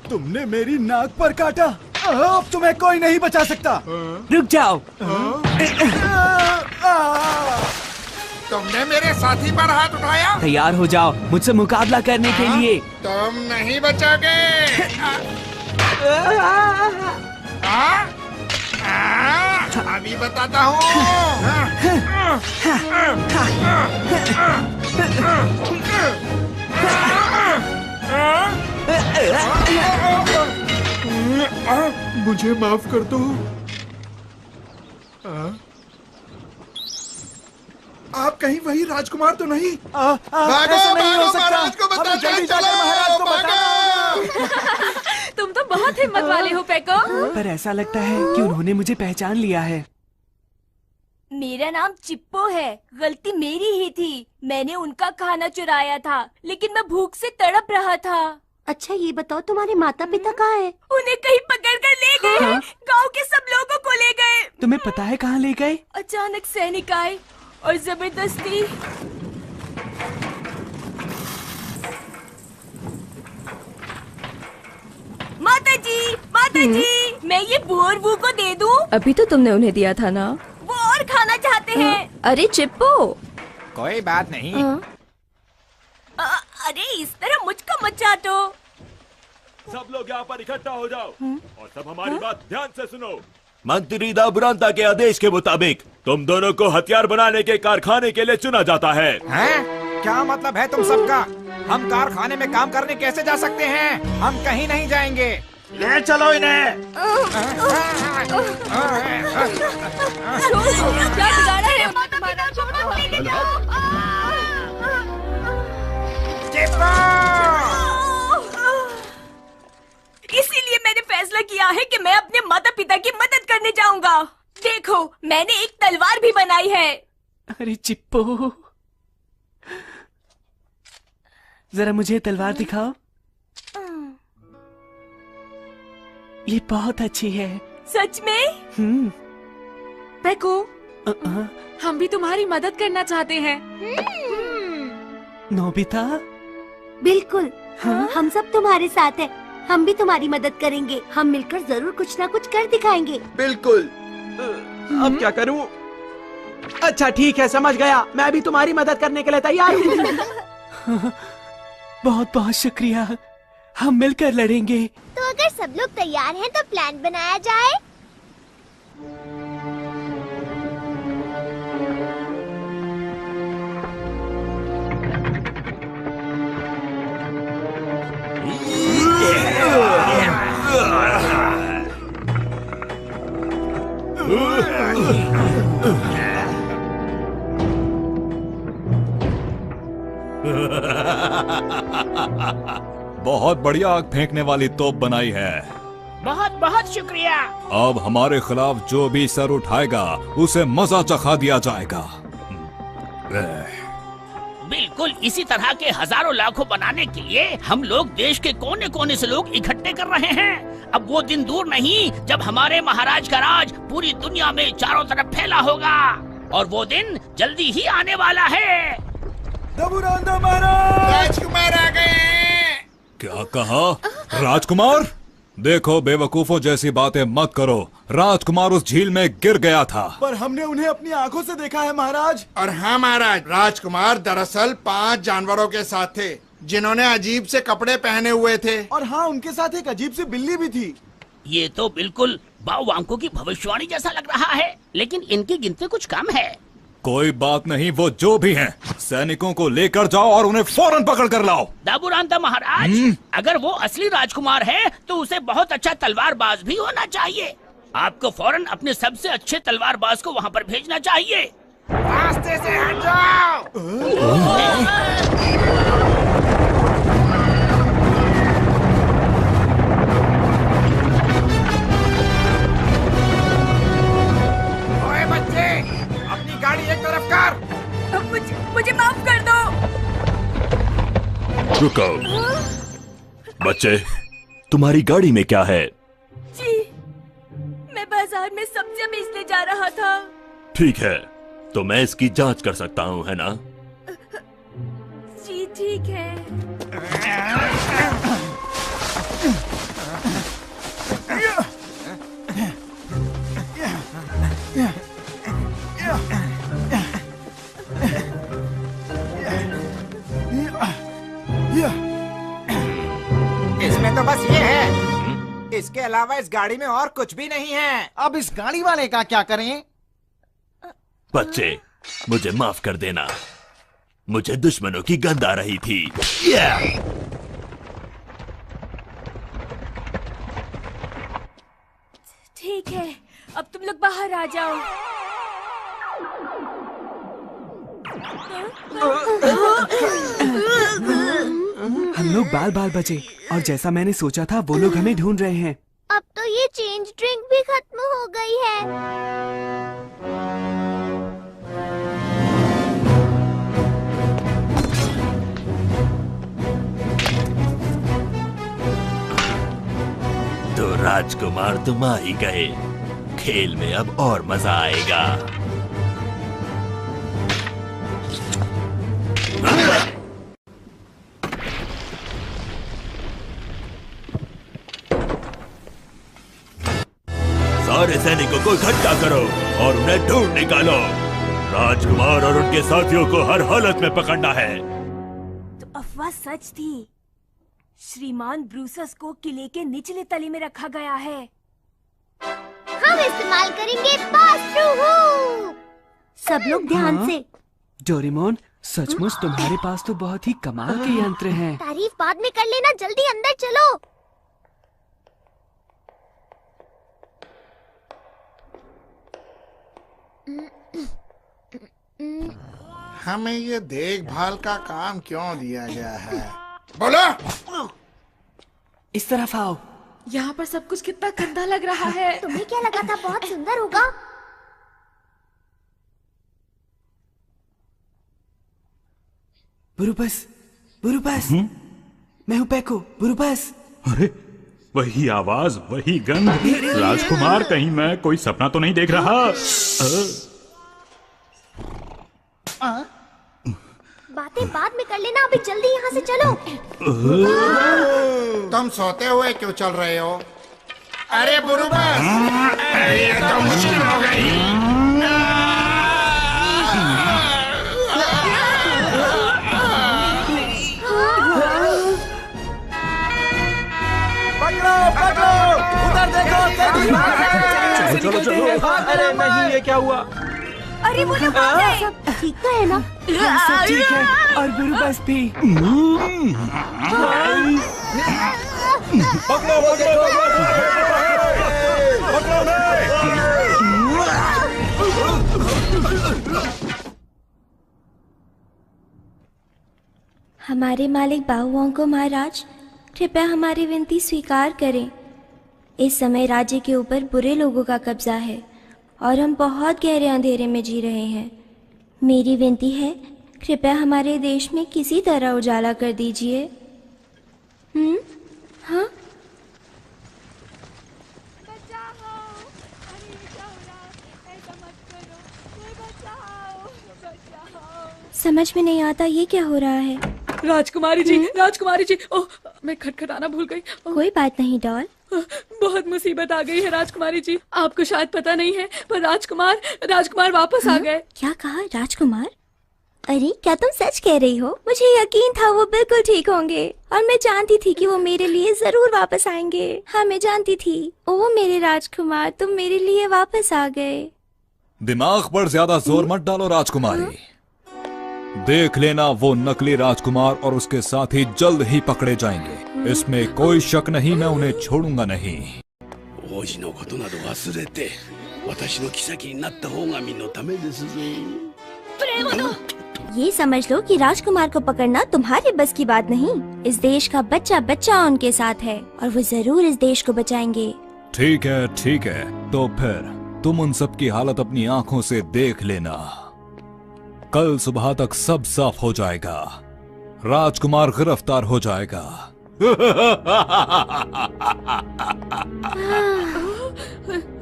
S10: तुमने मेरी नाक पर काटा। अब तुम्हें कोई नहीं बचा सकता।
S12: रुक जाओ।
S13: तुमने मेरे साथी पर हाथ उठाया।
S12: तैयार हो जाओ मुझसे मुकाबला करने के लिए।
S13: तुम नहीं बचोगे। अभी बताता हूँ।
S5: मुझे माफ कर दो। आप कहीं वही राजकुमार तो नहीं?
S13: भागो,
S5: ऐसा नहीं हो सकता।
S13: महाराज को बताते
S5: हमें जल्दी
S13: हैं,
S5: जाकर
S13: चलो,
S5: महाराज को बताओ।
S1: तुम तो बहुत हिम्मत वाले हो पेको।
S12: पर ऐसा लगता है कि उन्होंने मुझे पहचान लिया है।
S1: मेरा नाम चिप्पो है। गलती मेरी ही थी। मैंने उनका खाना चुराया था, लेकिन मैं भूख से तड़प रहा था।
S11: अच्छा ये बताओ तुम्हारे माता पिता कहाँ हैं?
S1: उन्हें कहीं पकड़ कर ले गए।
S12: हाँ?
S1: गांव के सब लोगों को ले गए।
S12: तुम्हें पता है कहाँ ले गए?
S1: अचानक सैनिक आए और जबरदस्ती। माता जी, मैं ये बुआ को दे दूं?
S15: अभी तो तुमने उन्हें दिया था ना।
S1: वो और खाना चाहते हैं।
S15: अरे चिप्पो।
S13: कोई बात नहीं।
S1: अरे इस तरह मुझको मत चाटो।
S16: सब लोग यहाँ पर इकट्ठा हो जाओ और सब हमारी बात ध्यान से सुनो।
S9: मंत्री दाबुरांता के आदेश के मुताबिक तुम दोनों को हथियार बनाने के कारखाने के लिए चुना जाता है।
S13: हैं? क्या मतलब है तुम सबका? हम कारखाने में काम करने कैसे जा सकते हैं? हम कहीं नहीं जाएंगे। ले चलो इन्हें।
S1: इसीलिए मैंने फैसला किया है कि मैं अपने माता पिता की मदद करने जाऊंगा। देखो, मैंने एक तलवार भी बनाई है।
S12: अरे चिप्पो, जरा मुझे तलवार दिखाओ। ये बहुत अच्छी है।
S1: सच में? पेको, हम भी तुम्हारी मदद करना चाहते हैं।
S12: नोबिता?
S11: बिल्कुल। हम सब तुम्हारे साथ हैं। हम भी तुम्हारी मदद करेंगे। हम मिलकर जरूर कुछ ना कुछ कर दिखाएंगे।
S5: बिल्कुल।
S6: अब क्या करूं? अच्छा ठीक है, समझ गया। मैं भी तुम्हारी मदद करने के लिए तैयार हूँ।
S12: बहुत बहुत शुक्रिया। हम मिलकर लड़ेंगे।
S2: तो अगर सब लोग तैयार हैं तो प्लान बनाया जाए।
S9: बहुत बढ़िया आग फेंकने वाली तोप बनाई है।
S14: बहुत बहुत शुक्रिया।
S9: अब हमारे खिलाफ जो भी सर उठाएगा उसे मजा चखा दिया जाएगा।
S14: बिल्कुल इसी तरह के हजारों लाखों बनाने के लिए हम लोग देश के कोने कोने से लोग इकट्ठे कर रहे हैं। अब वो दिन दूर नहीं जब हमारे महाराज का राज पूरी दुनिया में चारों तरफ फैला होगा, और वो दिन जल्दी ही आने वाला है।
S10: दाबुरांता महाराज!
S13: राजकुमार आ गए।
S9: क्या कहा? राजकुमार? देखो बेवकूफों जैसी बातें मत करो। राजकुमार उस झील में गिर गया था।
S10: पर हमने उन्हें अपनी आंखों से देखा है महाराज।
S13: और हाँ महाराज, राजकुमार दरअसल 5 जानवरों के साथ थे जिन्होंने अजीब से कपड़े पहने हुए थे।
S10: और हाँ, उनके साथ एक अजीब सी बिल्ली भी थी।
S14: ये तो बिल्कुल बाओवांको की भविष्यवाणी जैसा लग रहा है, लेकिन इनकी गिनती कुछ कम है।
S9: कोई बात नहीं, वो जो भी हैं, सैनिकों को लेकर जाओ और उन्हें फौरन पकड़ कर लाओ।
S14: दाबुरांता महाराज, अगर वो असली राजकुमार है तो उसे बहुत अच्छा तलवारबाज भी होना चाहिए। आपको फौरन अपने सबसे अच्छे तलवारबाज को वहाँ पर भेजना चाहिए।
S13: रास्ते से हट जाओ।
S1: मुझे माफ कर दो।
S16: रुको बच्चे, तुम्हारी गाड़ी में क्या है?
S1: जी, मैं बाजार में सब्जियां बेचने जा रहा था।
S16: ठीक है, तो मैं इसकी जांच कर सकता हूँ, है ना?
S1: जी ठीक है।
S13: इसमें तो बस ये है, इसके अलावा इस गाड़ी में और कुछ भी नहीं है। अब इस गाड़ी वाले का क्या करें?
S16: बच्चे, मुझे माफ कर देना, मुझे दुश्मनों की गंध आ रही थी।
S1: ठीक है, अब तुम लोग बाहर आ जाओ।
S12: हम लोग बाल बाल बचे और जैसा मैंने सोचा था वो लोग हमें ढूंढ रहे हैं।
S2: अब तो ये चेंज ड्रिंक भी खत्म हो गई है।
S16: तो राजकुमार तुम आ ही गए, खेल में अब और मजा आएगा। सारे सैनिकों को इकट्ठा करो और उन्हें ढूंढ निकालो। राजकुमार और उनके साथियों को हर हालत में पकड़ना है।
S1: तो अफवाह सच थी, श्रीमान ब्रूसस को किले के निचले तले में रखा गया है।
S2: हम इस्तेमाल करेंगे पास थ्रू हुक।
S11: सब लोग ध्यान से।
S12: डोरेमोन, सचमुच तुम्हारे पास तो बहुत ही कमाल के यंत्र हैं।
S2: तारीफ बाद में कर लेना, जल्दी अंदर चलो।
S17: हमें ये देखभाल का काम क्यों दिया गया है? बोलो।
S12: इस तरफ आओ।
S1: यहाँ पर सब कुछ कितना गंदा लग रहा है।
S2: तुम्हें क्या लगा था बहुत सुंदर होगा?
S12: बुरुबस, बुरुबस, मैं हूँ पैको, बुरुबस।
S18: अरे वही आवाज, वही गंध। राजकुमार, कहीं मैं कोई सपना तो नहीं देख रहा?
S2: बातें बाद में कर लेना, अभी जल्दी यहाँ से चलो।
S17: तुम सोते हुए क्यों चल रहे हो? अरे बुरुबस, ये तो मुश्किल हो गई।
S13: पकड़ो, पकड़ो, उधर देखो।
S6: चलो चलो। अरे नहीं, ये क्या हुआ?
S1: अरे वो लोग
S11: सब ठीक तो है ना?
S12: सब ठीक है और बुरुबस भी।
S16: पकड़ो,
S19: हमारे मालिक बाहुओंको महाराज, कृपया हमारी विनती स्वीकार करें। इस समय राज्य के ऊपर बुरे लोगों का कब्जा है और हम बहुत गहरे अंधेरे में जी रहे हैं। मेरी विनती है, कृपया हमारे देश में किसी तरह उजाला कर दीजिए। हाँ? समझ में नहीं आता ये क्या हो रहा है।
S3: राजकुमारी जी, राजकुमारी जी, ओह मैं खटखटाना भूल गई।
S19: कोई बात नहीं डॉल।
S3: बहुत मुसीबत आ गई है राजकुमारी जी। आपको शायद पता नहीं है पर राजकुमार वापस आ गए।
S19: क्या कहा? राजकुमार? अरे क्या तुम सच कह रही हो? मुझे यकीन था वो बिल्कुल ठीक होंगे और मैं जानती थी कि वो मेरे लिए जरूर वापस आएंगे। हाँ मैं जानती थी। ओ मेरे राजकुमार, तुम मेरे लिए वापस आ गए।
S9: दिमाग पर ज्यादा जोर मत डालो राजकुमारी। देख लेना, वो नकली राजकुमार और उसके साथी जल्द ही पकड़े जाएंगे, इसमें कोई शक नहीं। मैं उन्हें छोड़ूंगा नहीं।
S19: ये समझ लो कि राजकुमार को पकड़ना तुम्हारे बस की बात नहीं। इस देश का बच्चा बच्चा उनके साथ है और वो जरूर इस देश को बचाएंगे।
S9: ठीक है, तो फिर तुम उन सब की हालत अपनी आंखों से देख लेना। कल सुबह तक सब साफ हो जाएगा। राजकुमार गिरफ्तार हो जाएगा।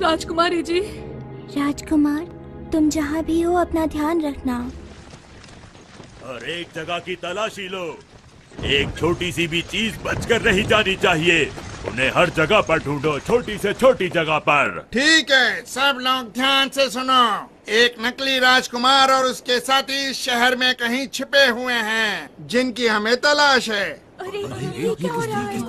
S3: राजकुमारी जी।
S19: राजकुमार, तुम जहाँ भी हो अपना ध्यान रखना।
S16: हर एक जगह की तलाशी लो। एक छोटी सी भी चीज बचकर नहीं जानी चाहिए। उन्हें हर जगह पर ढूंढो, छोटी से छोटी जगह पर।
S17: ठीक है, सब लोग ध्यान से सुनो। एक नकली राजकुमार और उसके साथी इस शहर में कहीं छिपे हुए हैं, जिनकी हमें तलाश है।
S1: अरे ये क्या हो रहा है? ये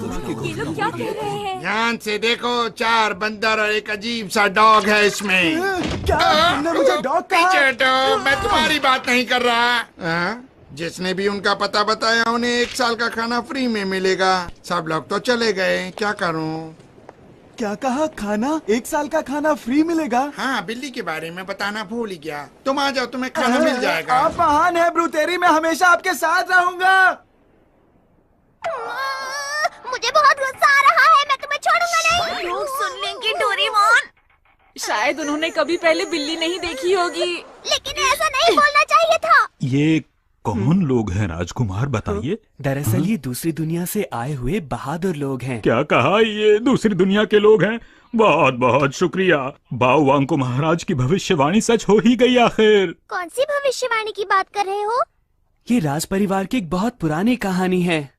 S1: लोग क्या कह रहे हैं?
S17: ध्यान से देखो, 4 बंदर और एक अजीब सा डॉग है इसमें।
S6: क्या तुमने मुझे डॉग कहा?
S17: पीछे हटो, मैं तुम्हारी बात नहीं कर रहा। जिसने भी उनका पता बताया उन्हें 1 साल का खाना फ्री में मिलेगा। सब लोग तो चले गए, क्या करूं?
S6: क्या कहा? खाना? 1 साल का खाना फ्री मिलेगा?
S17: हाँ, बिल्ली के बारे में बताना भूल ही गया। तुम आ जाओ, तुम्हें खाना मिल जाएगा।
S6: आप महान है ब्रूतेरी, मैं हमेशा आपके साथ रहूंगा।
S2: मुझे बहुत गुस्सा आ रहा है, मैं तुम्हें छोड़ूंगा नहीं।
S1: लोग सुन लेंगे डोरेमोन। शायद उन्होंने कभी पहले बिल्ली नहीं देखी होगी।
S2: लेकिन ऐसा नहीं बोलना चाहिए था।
S18: ये कौन लोग हैं राजकुमार, बताइए।
S12: दरअसल ये दूसरी दुनिया से आए हुए बहादुर लोग हैं।
S18: क्या कहा? ये दूसरी दुनिया के लोग हैं? बहुत बहुत शुक्रिया। बाओ वांको महाराज की भविष्यवाणी सच हो ही गई आखिर।
S2: कौन सी भविष्यवाणी की बात कर रहे हो?
S12: ये राज परिवार की एक बहुत पुरानी कहानी है।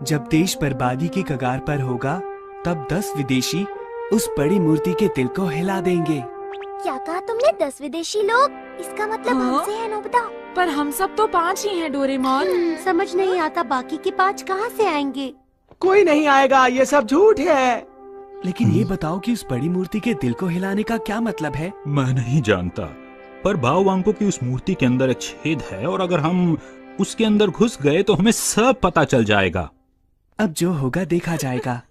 S12: जब देश बर्बादी की कगार पर होगा, तब 10 विदेशी उस बड़ी मूर्ति के दिल को हिला देंगे।
S2: क्या कहा तुमने? 10 विदेशी लोग? इसका मतलब हमसे है नोबिता।
S1: पर हम सब तो 5 ही हैं डोरेमोन।
S11: समझ नहीं आता बाकी के 5 कहाँ से आएंगे?
S6: कोई नहीं आएगा, ये सब झूठ है।
S12: लेकिन ये बताओ कि उस बड़ी मूर्ति के दिल को हिलाने का क्या मतलब है?
S18: मैं नहीं जानता, पर बाओ वांको की उस मूर्ति के अंदर एक छेद है और अगर हम उसके अंदर घुस गए तो हमें सब पता चल जाएगा।
S12: अब जो होगा देखा जाएगा।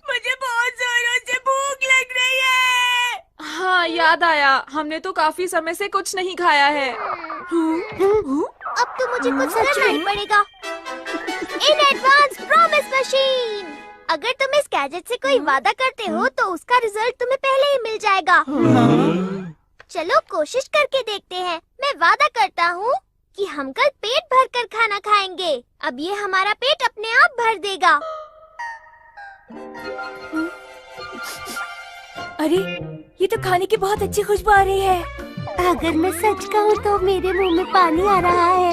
S1: मुझे बहुत जोरों से भूख लग रही है। हाँ, याद आया, हमने तो काफी समय से कुछ नहीं खाया है।
S2: अब तो मुझे कुछ करना ही पड़ेगा। In advance promise machine. अगर तुम इस गैजेट से कोई वादा करते हो तो उसका रिजल्ट तुम्हें पहले ही मिल जाएगा। चलो कोशिश करके देखते हैं। मैं वादा करता हूँ कि हम कल पेट भर कर खाना खाएंगे। अब ये हमारा पेट अपने आप भर देगा।
S19: अरे, ये तो खाने की बहुत अच्छी खुशबू आ रही है।
S11: अगर मैं सच कहूँ तो मेरे मुंह में पानी आ रहा है।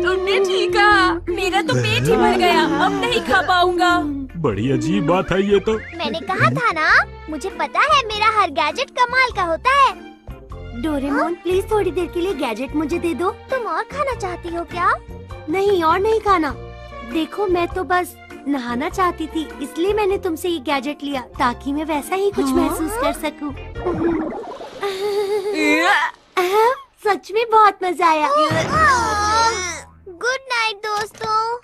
S1: तुमने ठीक कहा, मेरा तो पेट ही भर गया, अब नहीं खा पाऊंगा।
S18: बड़ी अजीब बात है ये तो।
S2: मैंने कहा था ना, मुझे पता है मेरा हर गैजेट कमाल का होता है।
S11: डोरेमोन, प्लीज थोड़ी देर के लिए गैजेट मुझे दे दो।
S2: तुम और खाना चाहती हो क्या?
S11: नहीं, और नहीं खाना। देखो, मैं तो बस नहाना चाहती थी, इसलिए मैंने तुमसे ये गैजेट लिया ताकि मैं वैसा ही कुछ महसूस कर सकूं। सच में बहुत मजा आया।
S2: गुड नाइट दोस्तों।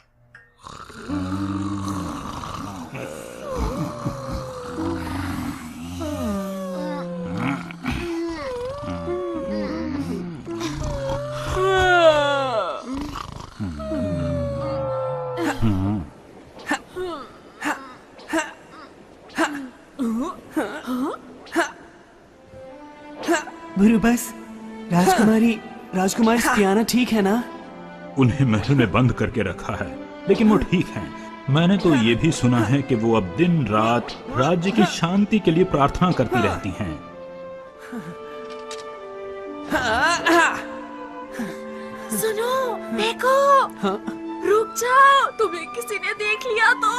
S12: बुरुबस, राजकुमारी स्पियाना ठीक है ना?
S18: उन्हें महल में बंद करके रखा है, लेकिन वो ठीक हैं। मैंने तो ये भी सुना है कि वो अब दिन रात राज्य की शांति के लिए प्रार्थना करती रहती हैं।
S1: सुनो, देखो। रुक जाओ, तुम्हें किसी ने देख लिया तो।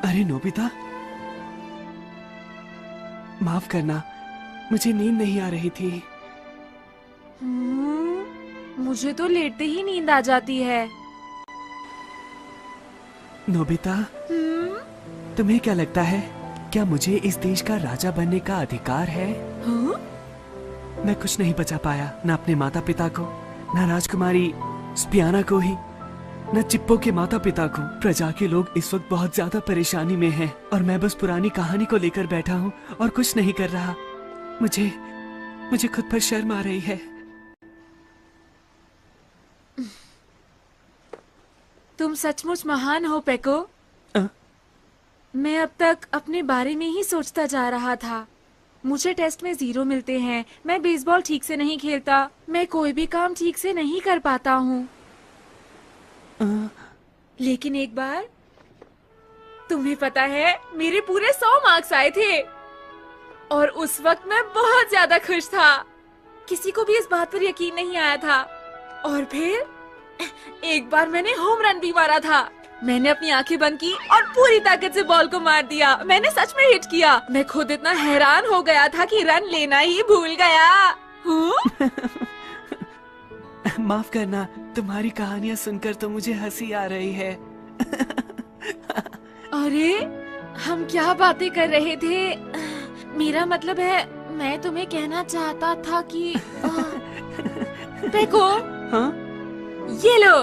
S12: अरे नोबिता, माफ करना, मुझे नींद नहीं आ रही थी।
S1: मुझे तो लेटते ही नींद आ जाती है।
S12: नोबिता, तुम्हें क्या लगता है, क्या मुझे इस देश का राजा बनने का अधिकार है? मैं कुछ नहीं बचा पाया, न अपने माता पिता को, न राजकुमारी स्पियाना को ही, न चिप्पो के माता पिता को। प्रजा के लोग इस वक्त बहुत ज्यादा परेशानी में हैं और मैं बस पुरानी कहानी को लेकर बैठा हूँ और कुछ नहीं कर रहा। मुझे खुद पर शर्म आ रही है।
S1: तुम सचमुच महान हो पेको। मैं अब तक अपने बारे में ही सोचता जा रहा था। मुझे टेस्ट में 0 मिलते हैं। मैं बेसबॉल ठीक से नहीं खेलता। मैं कोई भी काम ठीक से नहीं कर पाता हूँ। लेकिन एक बार तुम्हें पता है मेरे पूरे 100 मार्क्स आए थे और उस वक्त मैं बहुत ज्यादा खुश था। किसी को भी इस बात पर यकीन नहीं आया था। और फिर एक बार मैंने होम रन भी मारा था। मैंने अपनी आंखें बंद की और पूरी ताकत से बॉल को मार दिया। मैंने सच में हिट किया। मैं खुद इतना हैरान हो गया था कि रन लेना ही भूल गया।
S12: माफ करना, तुम्हारी कहानियाँ सुनकर तो मुझे हंसी आ रही है।
S1: अरे हम क्या बातें कर रहे थे? मेरा मतलब है मैं तुम्हें कहना चाहता था कि देखो,
S12: हाँ?
S1: ये लो।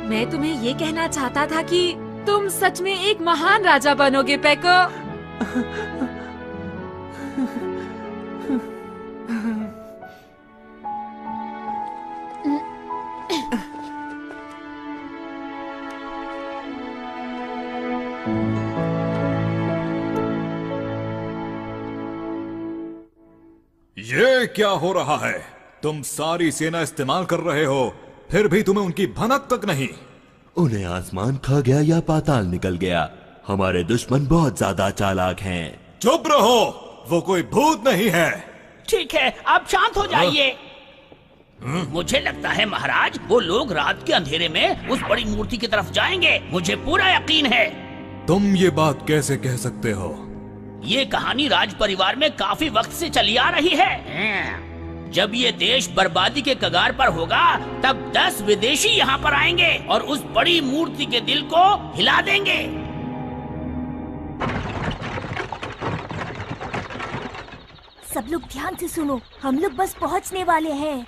S1: मैं तुम्हें ये कहना चाहता था कि तुम सच में एक महान राजा बनोगे पेको।
S9: ये क्या हो रहा है? तुम सारी सेना इस्तेमाल कर रहे हो, फिर भी तुम्हें उनकी भनक तक नहीं।
S20: उन्हें आसमान खा गया या पाताल निकल गया। हमारे दुश्मन बहुत ज्यादा चालाक हैं।
S9: चुप रहो, वो कोई भूत नहीं है।
S14: ठीक है, आप शांत हो जाइए। मुझे लगता है महाराज, वो लोग रात के अंधेरे में उस बड़ी मूर्ति की तरफ जाएंगे। मुझे पूरा यकीन है।
S9: तुम ये बात कैसे कह सकते हो?
S14: ये कहानी राज परिवार में काफी वक्त से चली आ रही है। जब ये देश बर्बादी के कगार पर होगा, तब 10 विदेशी यहाँ पर आएंगे और उस बड़ी मूर्ति के दिल को हिला देंगे।
S11: सब लोग ध्यान से सुनो, हम लोग बस पहुँचने वाले हैं।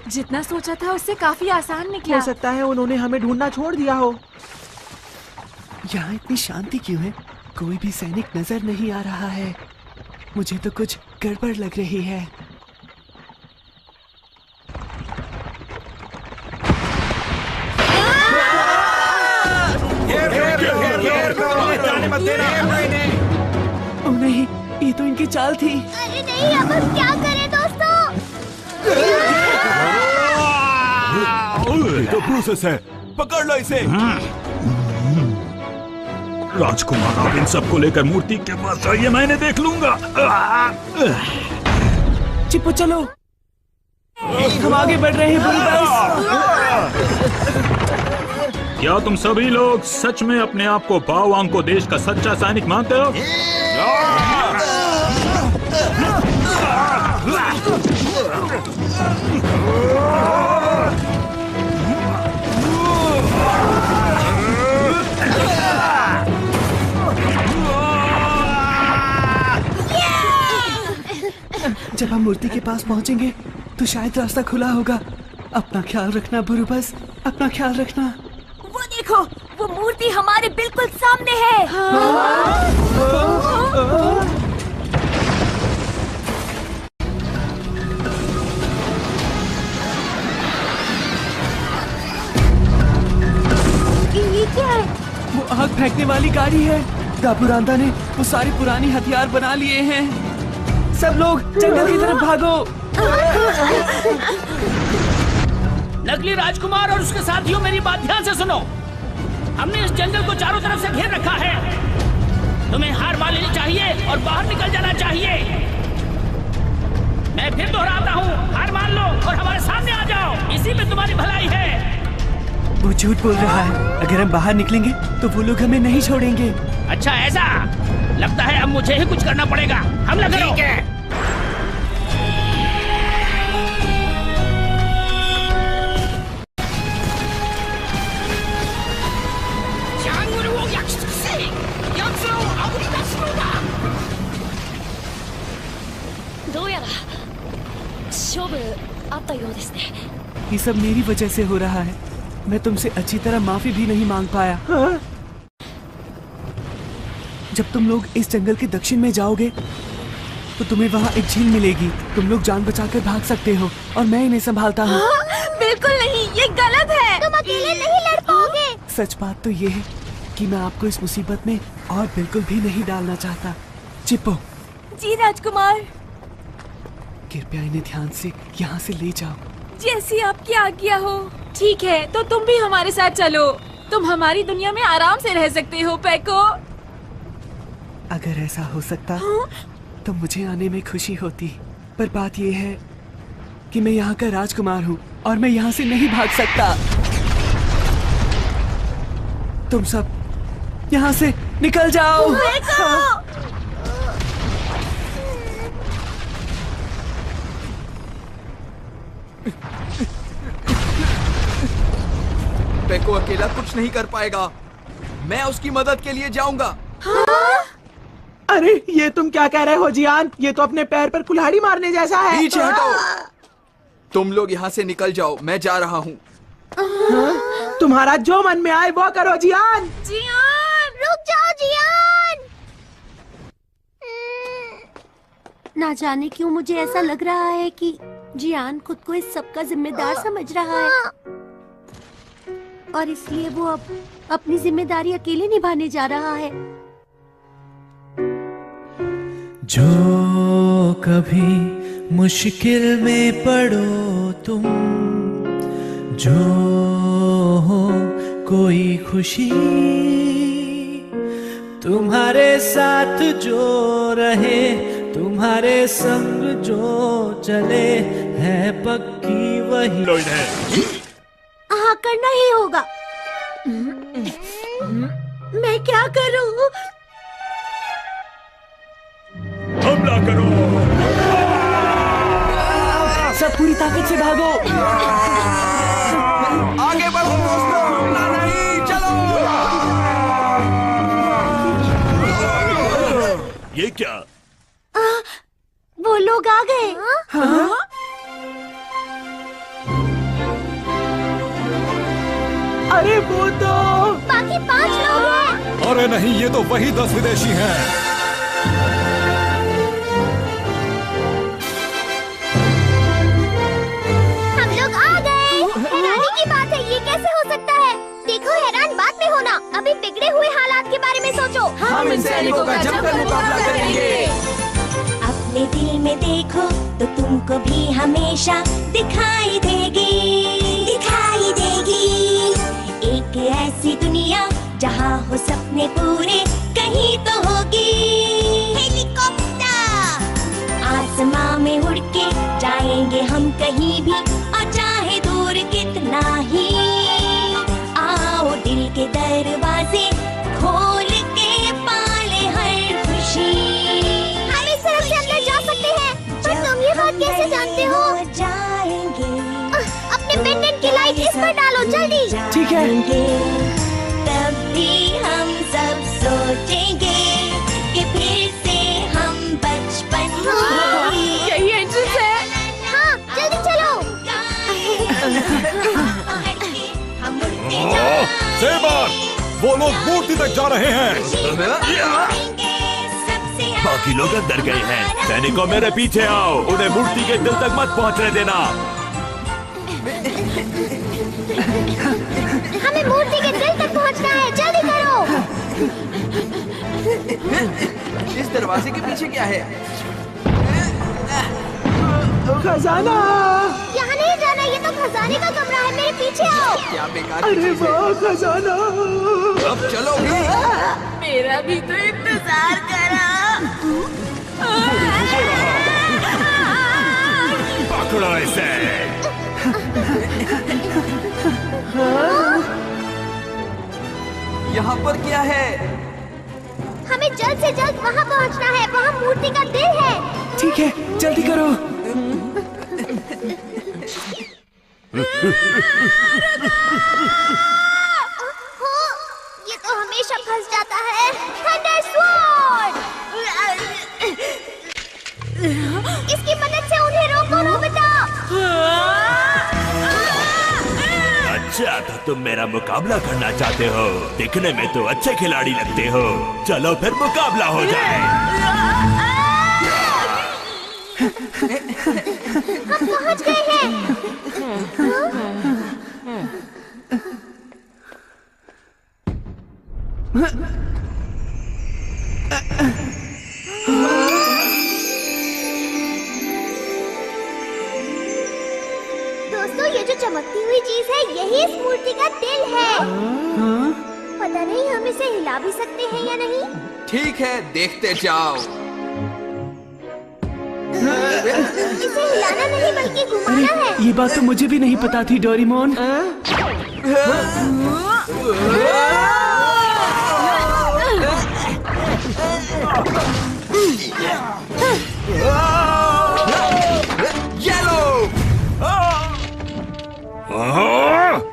S1: जितना सोचा था उससे काफी आसान निकला।
S6: हो सकता है उन्होंने हमें ढूंढना छोड़ दिया हो।
S12: यहाँ इतनी शांति क्यों है? कोई भी सैनिक नजर नहीं आ रहा है। मुझे तो कुछ गड़बड़ लग रही है। ओ नहीं, ये तो इनकी चाल थी।
S2: अरे नहीं, अब हम क्या करें दोस्तों?
S9: ये तो ब्रूसस है, पकड़ लो इसे।
S18: राजकुमार, आप इन सबको लेकर मूर्ति के पास जाइए, मैंने देख लूंगा।
S12: चिप्पू चलो, हम आगे बढ़ रहे हैं बुलबुल।
S18: क्या तुम सभी लोग सच में अपने आप को बाओवांग को देश का सच्चा सैनिक मानते हो?
S12: जब हम मूर्ति के पास पहुंचेंगे तो शायद रास्ता खुला होगा। अपना ख्याल रखना बुरुबस, अपना ख्याल रखना।
S11: वो देखो, वो मूर्ति हमारे बिल्कुल सामने है।
S2: ये क्या है?
S12: वो आग फेंकने वाली गाड़ी है। दाबुरांदा ने वो सारी पुरानी हथियार बना लिए हैं। सब लोग जंगल की तरफ भागो।
S14: नकली राजकुमार और उसके साथियों, मेरी बात ध्यान से सुनो। हमने इस जंगल को चारों तरफ से घेर रखा है। तुम्हें हार मान लेनी चाहिए और बाहर निकल जाना चाहिए। मैं फिर दोहराता हूँ, हार मान लो और हमारे सामने आ जाओ। इसी में तुम्हारी भलाई है।
S12: वो झूठ बोल रहा है। अगर हम बाहर निकलेंगे तो वो लोग हमें नहीं छोड़ेंगे।
S14: अच्छा ऐसा? लगता है अब मुझे ही कुछ करना पड़ेगा। हमला करो। ठीक है।
S12: ये सब मेरी वजह से हो रहा है। मैं तुमसे अच्छी तरह माफी भी नहीं मांग पाया। हाँ? जब तुम लोग इस जंगल के दक्षिण में जाओगे तो तुम्हें वहाँ एक झील मिलेगी। तुम लोग जान बचाकर भाग सकते हो और मैं इन्हें संभालता हूँ।
S1: बिल्कुल नहीं, ये गलत है।
S2: तुम अकेले नहीं लड़ पाओगे।
S12: सच बात तो ये है कि मैं आपको इस मुसीबत में और बिल्कुल भी नहीं डालना चाहता। चिप्पो,
S15: जी राजकुमार।
S12: कृपया इन्हें ध्यान से यहाँ से ले जाओ।
S15: जैसी आपकी आज्ञा हो।
S1: ठीक है, तो तुम भी हमारे साथ चलो। तुम हमारी दुनिया में आराम से रह सकते हो पैको।
S12: अगर ऐसा हो सकता तो मुझे आने में खुशी होती, पर बात यह है कि मैं यहाँ का राजकुमार हूँ और मैं यहाँ से नहीं भाग सकता। तुम सब यहाँ से निकल जाओ।
S5: पेको अकेला कुछ नहीं कर पाएगा। मैं उसकी मदद के लिए जाऊंगा।
S6: अरे ये तुम क्या कह रहे हो जियान? ये तो अपने पैर पर कुल्हाड़ी मारने जैसा है।
S5: पीछे हटो। तुम लोग यहाँ से निकल जाओ, मैं जा रहा हूँ।
S6: तुम्हारा जो मन में आए वो करो जियान।
S2: जियान, रुक जाओ जियान।
S11: ना जाने क्यों मुझे ऐसा लग रहा है कि जियान खुद को इस सब का जिम्मेदार समझ रहा है और इसलिए वो अब अपनी जिम्मेदारी अकेले निभाने जा रहा है।
S7: जो कभी मुश्किल में पड़ो तुम, जो हो कोई खुशी तुम्हारे साथ जो रहे, तुम्हारे संग जो चले, है पक्की वही।
S11: हाँ, करना ही होगा। मैं क्या करूं?
S16: हमला करो।
S12: सब पूरी ताकत से भागो।
S5: आगे बढ़ो दोस्तों। नहीं, चलो।
S16: ये क्या?
S11: वो लोग आ गए।
S6: हाँ? अरे वो तो
S2: बाकी 5 लोग हैं।
S9: अरे नहीं, ये तो वही 10 विदेशी हैं।
S2: हम लोग आ गए। हैरानी की बात है, ये कैसे हो सकता है? देखो, हैरान बाद में होना, अभी बिगड़े हुए हालात के बारे में सोचो।
S5: हम इन सैनिकों का जमकर मुकाबला करेंगे।
S21: अपने दिल में देखो तो तुमको भी हमेशा दिखाई देगी, दिखाई देगी। एक ऐसी दुनिया जहाँ हो सपने पूरे, कहीं तो होगी हेलीकॉप्टर। आसमां में उड़ के जाएंगे हम कहीं भी, और चाहे दूर कितना ही। आओ दिल के दरवाजे खोल के पाले हर खुशी।
S2: हम इस तरफ से अंदर जा सकते हैं। पर तुम ये बात कैसे जानते हो?
S21: जाएंगे
S2: अपने पेंडेंट की लाइट इस पर डालो, जल्दी।
S12: ठीक है।
S21: तब भी हम सब सोचेंगे कि फिर से हम बचपन
S1: यही एंट्रेंस है।
S2: हाँ, जल्दी चलो।
S9: सेबर, वो लोग मूर्ति तक जा रहे हैं।
S4: बाकी लोग अंदर गए हैं। सैनिकों, मेरे पीछे आओ। उन्हें मूर्ति के दिल तक मत पहुंचने देना।
S2: हमें मूर्ति के दिल तक पहुंचना है, जल्दी करो।
S5: इस दरवाजे के पीछे क्या है?
S6: खजाना।
S2: यहाँ नहीं जाना, ये तो खजाने का कमरा है। मेरे पीछे आओ।
S5: क्या बेकार।
S6: अरे वाह, खजाना।
S5: अब चलोगे?
S1: मेरा भी तो इंतजार करा।
S4: पकड़ो इसे।
S5: यहाँ पर क्या है?
S2: हमें जल्द से जल्द वहाँ पहुँचना है। वहाँ मूर्ति का दिल है।
S12: ठीक है, जल्दी करो।
S2: ये तो हमेशा फंस जाता है। Thunder sword. इसकी मदद से उन्हें रोको नोबिता।
S4: अच्छा, तो तुम मेरा मुकाबला करना चाहते हो? दिखने में तो अच्छे खिलाड़ी लगते हो। चलो फिर मुकाबला हो जाए।
S2: हम पहुंच गए हैं। दोस्तों, ये जो चमकती हुई चीज है यही इस मूर्ति का दिल है। पता नहीं हम इसे हिला भी सकते हैं या नहीं।
S5: ठीक है, देखते जाओ।
S2: इसे हिलाना नहीं बल्कि घुमाना है।
S12: ये बात तो मुझे भी नहीं पता थी डोरेमोन।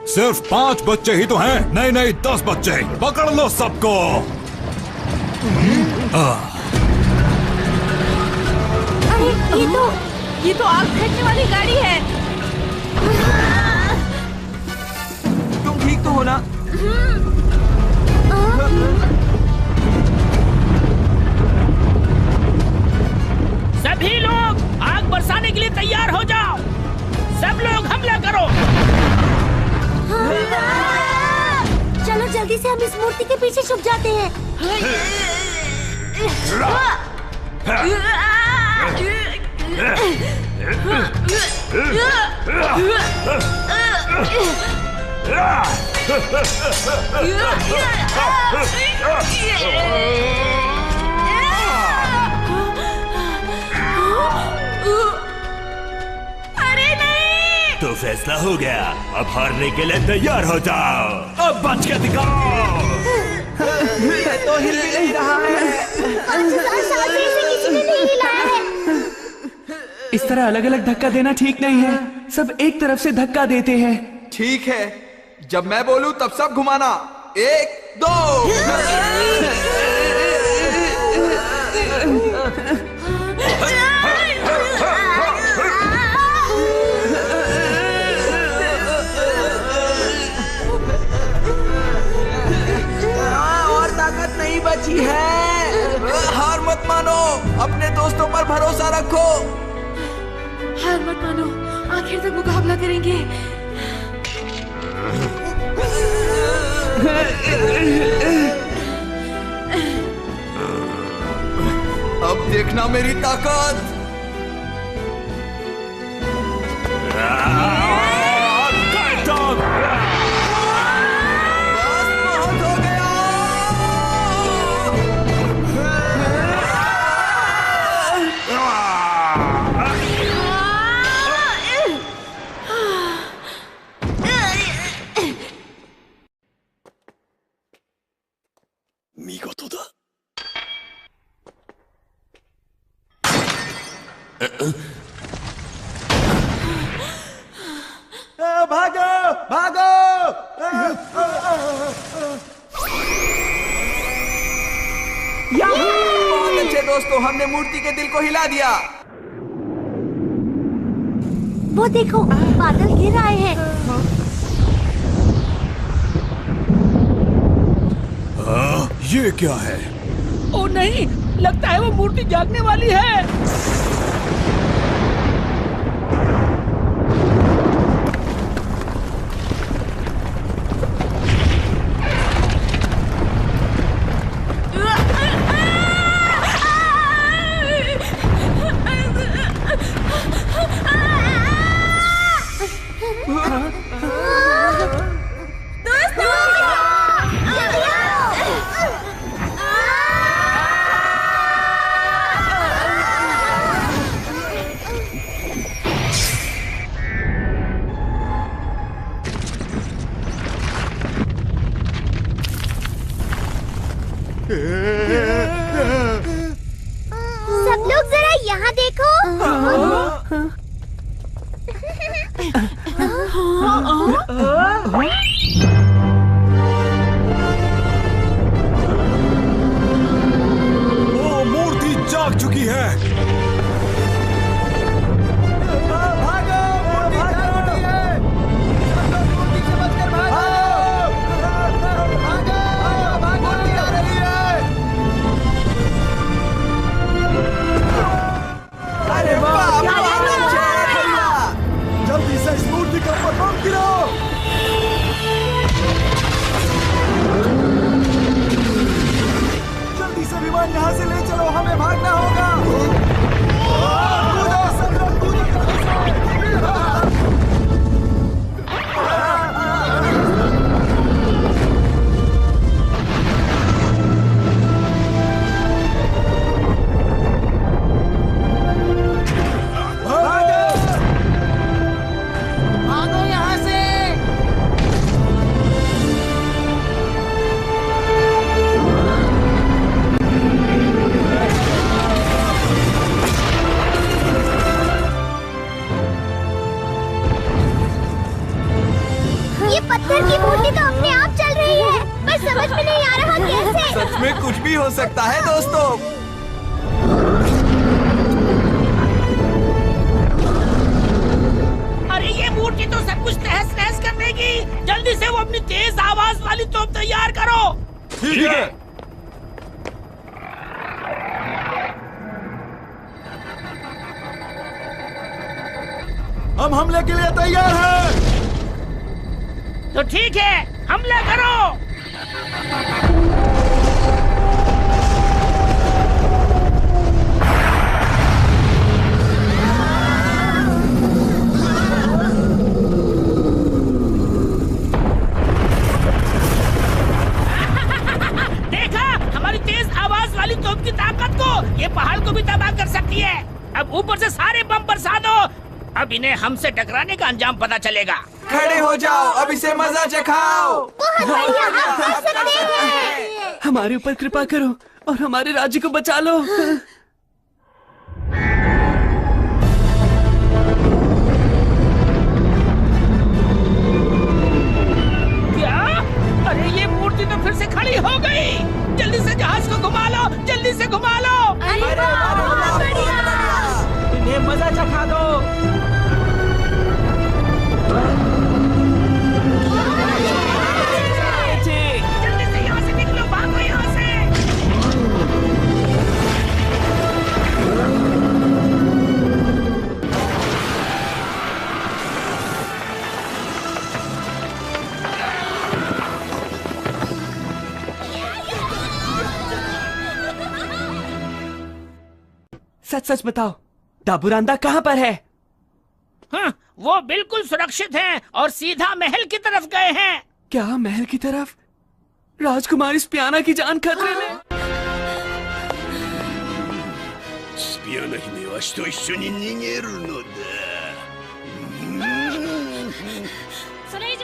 S9: सिर्फ 5 बच्चे ही तो हैं। नहीं नहीं, 10 बच्चे। पकड़ लो सबको।
S1: अरे ये तो आग फेंकने वाली गाड़ी है।
S6: तुम ठीक तो हो ना?
S14: सभी लोग आग बरसाने के लिए तैयार हो जाओ। सब लोग हमला करो।
S11: चलो जल्दी से हम इस मूर्ति के पीछे छुप जाते हैं।
S1: अरे नहीं!
S20: तो फैसला हो गया। अब हारने के लिए तैयार हो जाओ। अब बच के दिखाओ।
S6: तो हिल भी नहीं रहा है।
S2: 5000 साल से इसे किसी ने नहीं हिलाया है।
S12: इस तरह अलग अलग धक्का देना ठीक नहीं है। सब एक तरफ से धक्का देते हैं।
S5: ठीक है, जब मैं बोलूं तब सब घुमाना। 1 2।
S6: और ताकत नहीं बची है।
S5: हार मत मानो, अपने दोस्तों पर भरोसा रखो।
S1: हार मत मानो, आखिर तक मुकाबला करेंगे।
S5: अब देखना मेरी ताकत।
S6: भागो भागो।
S5: बहुत अच्छे दोस्तों, हमने मूर्ति के दिल को हिला दिया।
S11: वो देखो, बादल गिर आए हैं।
S9: ये क्या है?
S14: ओ नहीं, लगता है वो मूर्ति जागने वाली है।
S2: सब लोग जरा यहाँ देखो।
S9: वो मूर्ति जाग चुकी है।
S6: भागो, मूर्ति जाग उठी है। सब लोग मूर्ति से बचकर भागो। भागो, मूर्ति आ रही है। अरे वाह, जल्दी से इस मूर्ति के ऊपर बम गिरो।
S5: सच में कुछ भी हो सकता है दोस्तों।
S14: अरे ये मूर्ति तो सब कुछ तहस नहस कर देगी। जल्दी से वो अपनी तेज आवाज वाली तोप तैयार करो।
S5: ठीक है।
S10: हम हमले के लिए तैयार हैं।
S14: तो ठीक है, हमला करो। देखा हमारी तेज आवाज वाली तोप की ताकत को। ये पहाड़ को भी तबाह कर सकती है। अब ऊपर से सारे बम बरसा दो। अब इन्हें हमसे टकराने का अंजाम पता चलेगा।
S5: खड़े हो जाओ, अब इसे मजा चखाओ।
S12: हमारे ऊपर कृपा करो और हमारे राज्य को बचा लो।
S14: क्या? अरे ये मूर्ति तो फिर से खड़ी हो गई। जल्दी से जहाज को घुमा लो, जल्दी से घुमा लो।
S6: इन्हें मजा चखा दो।
S14: जल्दी से यहाँ से निकलो, भागो यहाँ से।
S12: सच सच बताओ, दाबूरांदा कहाँ पर है?
S14: हाँ, वो बिल्कुल सुरक्षित हैं और सीधा महल की तरफ गए हैं।
S12: क्या महल की तरफ? राजकुमारी स्पियाना की जान खतरे में।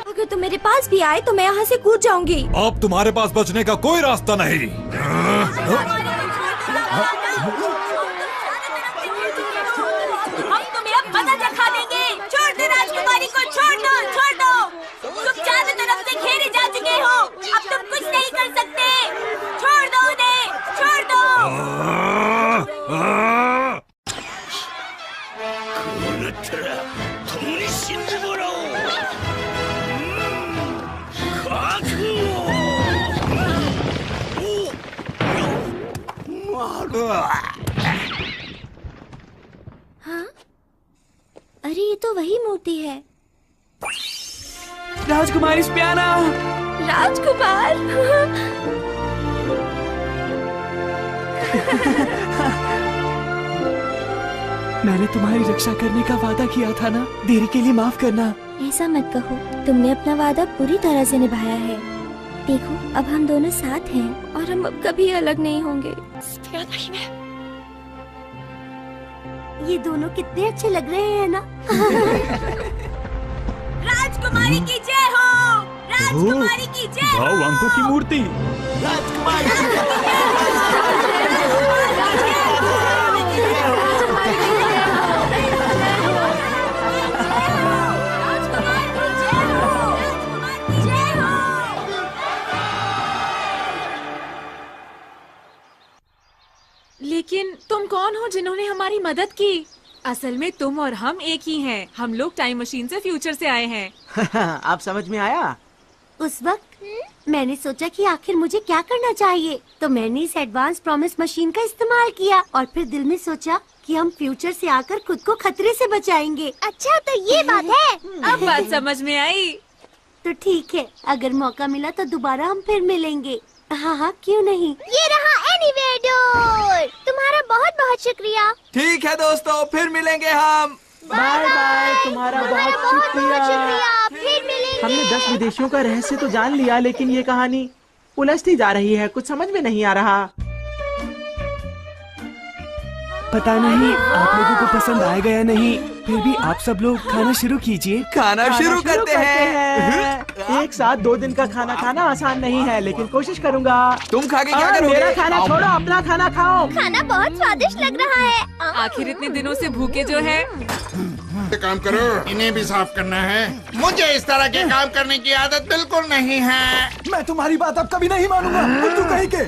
S19: अगर तुम मेरे पास भी आए तो मैं यहाँ से कूद जाऊंगी।
S9: अब तुम्हारे पास बचने का कोई रास्ता नहीं।
S15: हम तुम्हें अब मजा चखा देंगे। छोड़ दो राजकुमारी को, छोड़ दो, छोड़ दो। तुम चारों तरफ से घेरे जा चुके हो। अब तुम कुछ नहीं कर सकते। छोड़ दो उन्हें, छोड़ दो।
S19: हाँ? अरे ये तो वही मूर्ति है।
S12: राजकुमारी स्पियाना।
S19: राजकुमार।
S12: मैंने तुम्हारी रक्षा करने का वादा किया था ना, देरी के लिए माफ करना।
S19: ऐसा मत कहो, तुमने अपना वादा पूरी तरह से निभाया है। देखो अब हम दोनों साथ हैं और हम अब कभी अलग नहीं होंगे।
S11: ये दोनों कितने अच्छे लग रहे हैं ना।
S15: राजकुमारी की जय हो, राजकुमारी की जय हो।
S18: भावांकों की मूर्ति।
S1: लेकिन तुम कौन हो जिन्होंने हमारी मदद की? असल में तुम और हम एक ही हैं। हम लोग टाइम मशीन से फ्यूचर से आए हैं।
S6: आप समझ में आया?
S11: उस वक्त मैंने सोचा कि आखिर मुझे क्या करना चाहिए, तो मैंने इस एडवांस प्रॉमिस मशीन का इस्तेमाल किया और फिर दिल में सोचा कि हम फ्यूचर से आकर खुद को खतरे से बचाएंगे।
S2: अच्छा तो ये बात है।
S1: अब बात समझ में आई।
S11: तो ठीक है, अगर मौका मिला तो दोबारा हम फिर मिलेंगे। हाँ हाँ, क्यों नहीं।
S2: ये रहा एनीवेयर डोर। तुम्हारा बहुत बहुत शुक्रिया।
S5: ठीक है दोस्तों, फिर मिलेंगे हम।
S6: Bye bye. तुम्हारा बहुत शुक्रिया।
S2: फिर मिलेंगे।
S6: हमने 10 विदेशियों का रहस्य तो जान लिया, लेकिन ये कहानी उलझती जा रही है। कुछ समझ में नहीं आ रहा।
S12: पता नहीं आप लोगों को पसंद आएगा या नहीं, फिर भी आप सब लोग खाना शुरू कीजिए।
S5: खाना शुरू करते हैं।
S6: एक साथ 2 दिन का खाना खाना आसान नहीं है, लेकिन कोशिश करूंगा।
S5: तुम खा के क्या करोगे?
S6: मेरा खाना छोड़ो, अपना खाना खाओ।
S2: खाना बहुत स्वादिष्ट लग रहा है।
S1: आखिर इतने दिनों से भूखे जो है।
S17: ये काम करो, इन्हें भी साफ करना है। मुझे इस तरह के काम करने की आदत बिल्कुल नहीं है।
S7: मैं तुम्हारी बात अब कभी नहीं मानूंगा। तू कहीं के।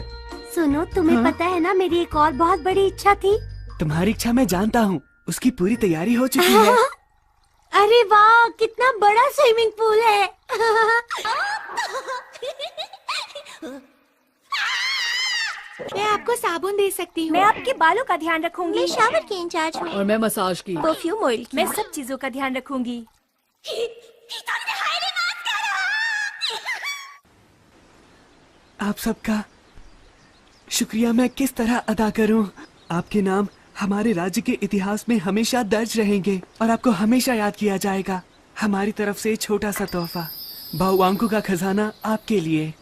S11: सुनो, तुम्हें पता है ना, मेरी एक और बहुत बड़ी इच्छा थी।
S12: तुम्हारी इच्छा मैं जानता हूँ, उसकी पूरी तैयारी हो चुकी है।
S11: अरे वाह, कितना बड़ा स्विमिंग पूल है।
S1: मैं आपको साबुन दे सकती हूँ।
S2: मैं आपके बालों का ध्यान रखूंगी। मैं शावर की इंचार्ज हूँ।
S3: और मैं मसाज की।
S2: परफ्यूम ऑयल की।
S1: मैं सब चीजों का ध्यान रखूंगी।
S12: आप सबका शुक्रिया मैं किस तरह अदा करूं? आपके नाम हमारे राज्य के इतिहास में हमेशा दर्ज रहेंगे और आपको हमेशा याद किया जाएगा। हमारी तरफ से छोटा सा तोहफा, बाहुवांकू का खजाना आपके लिए।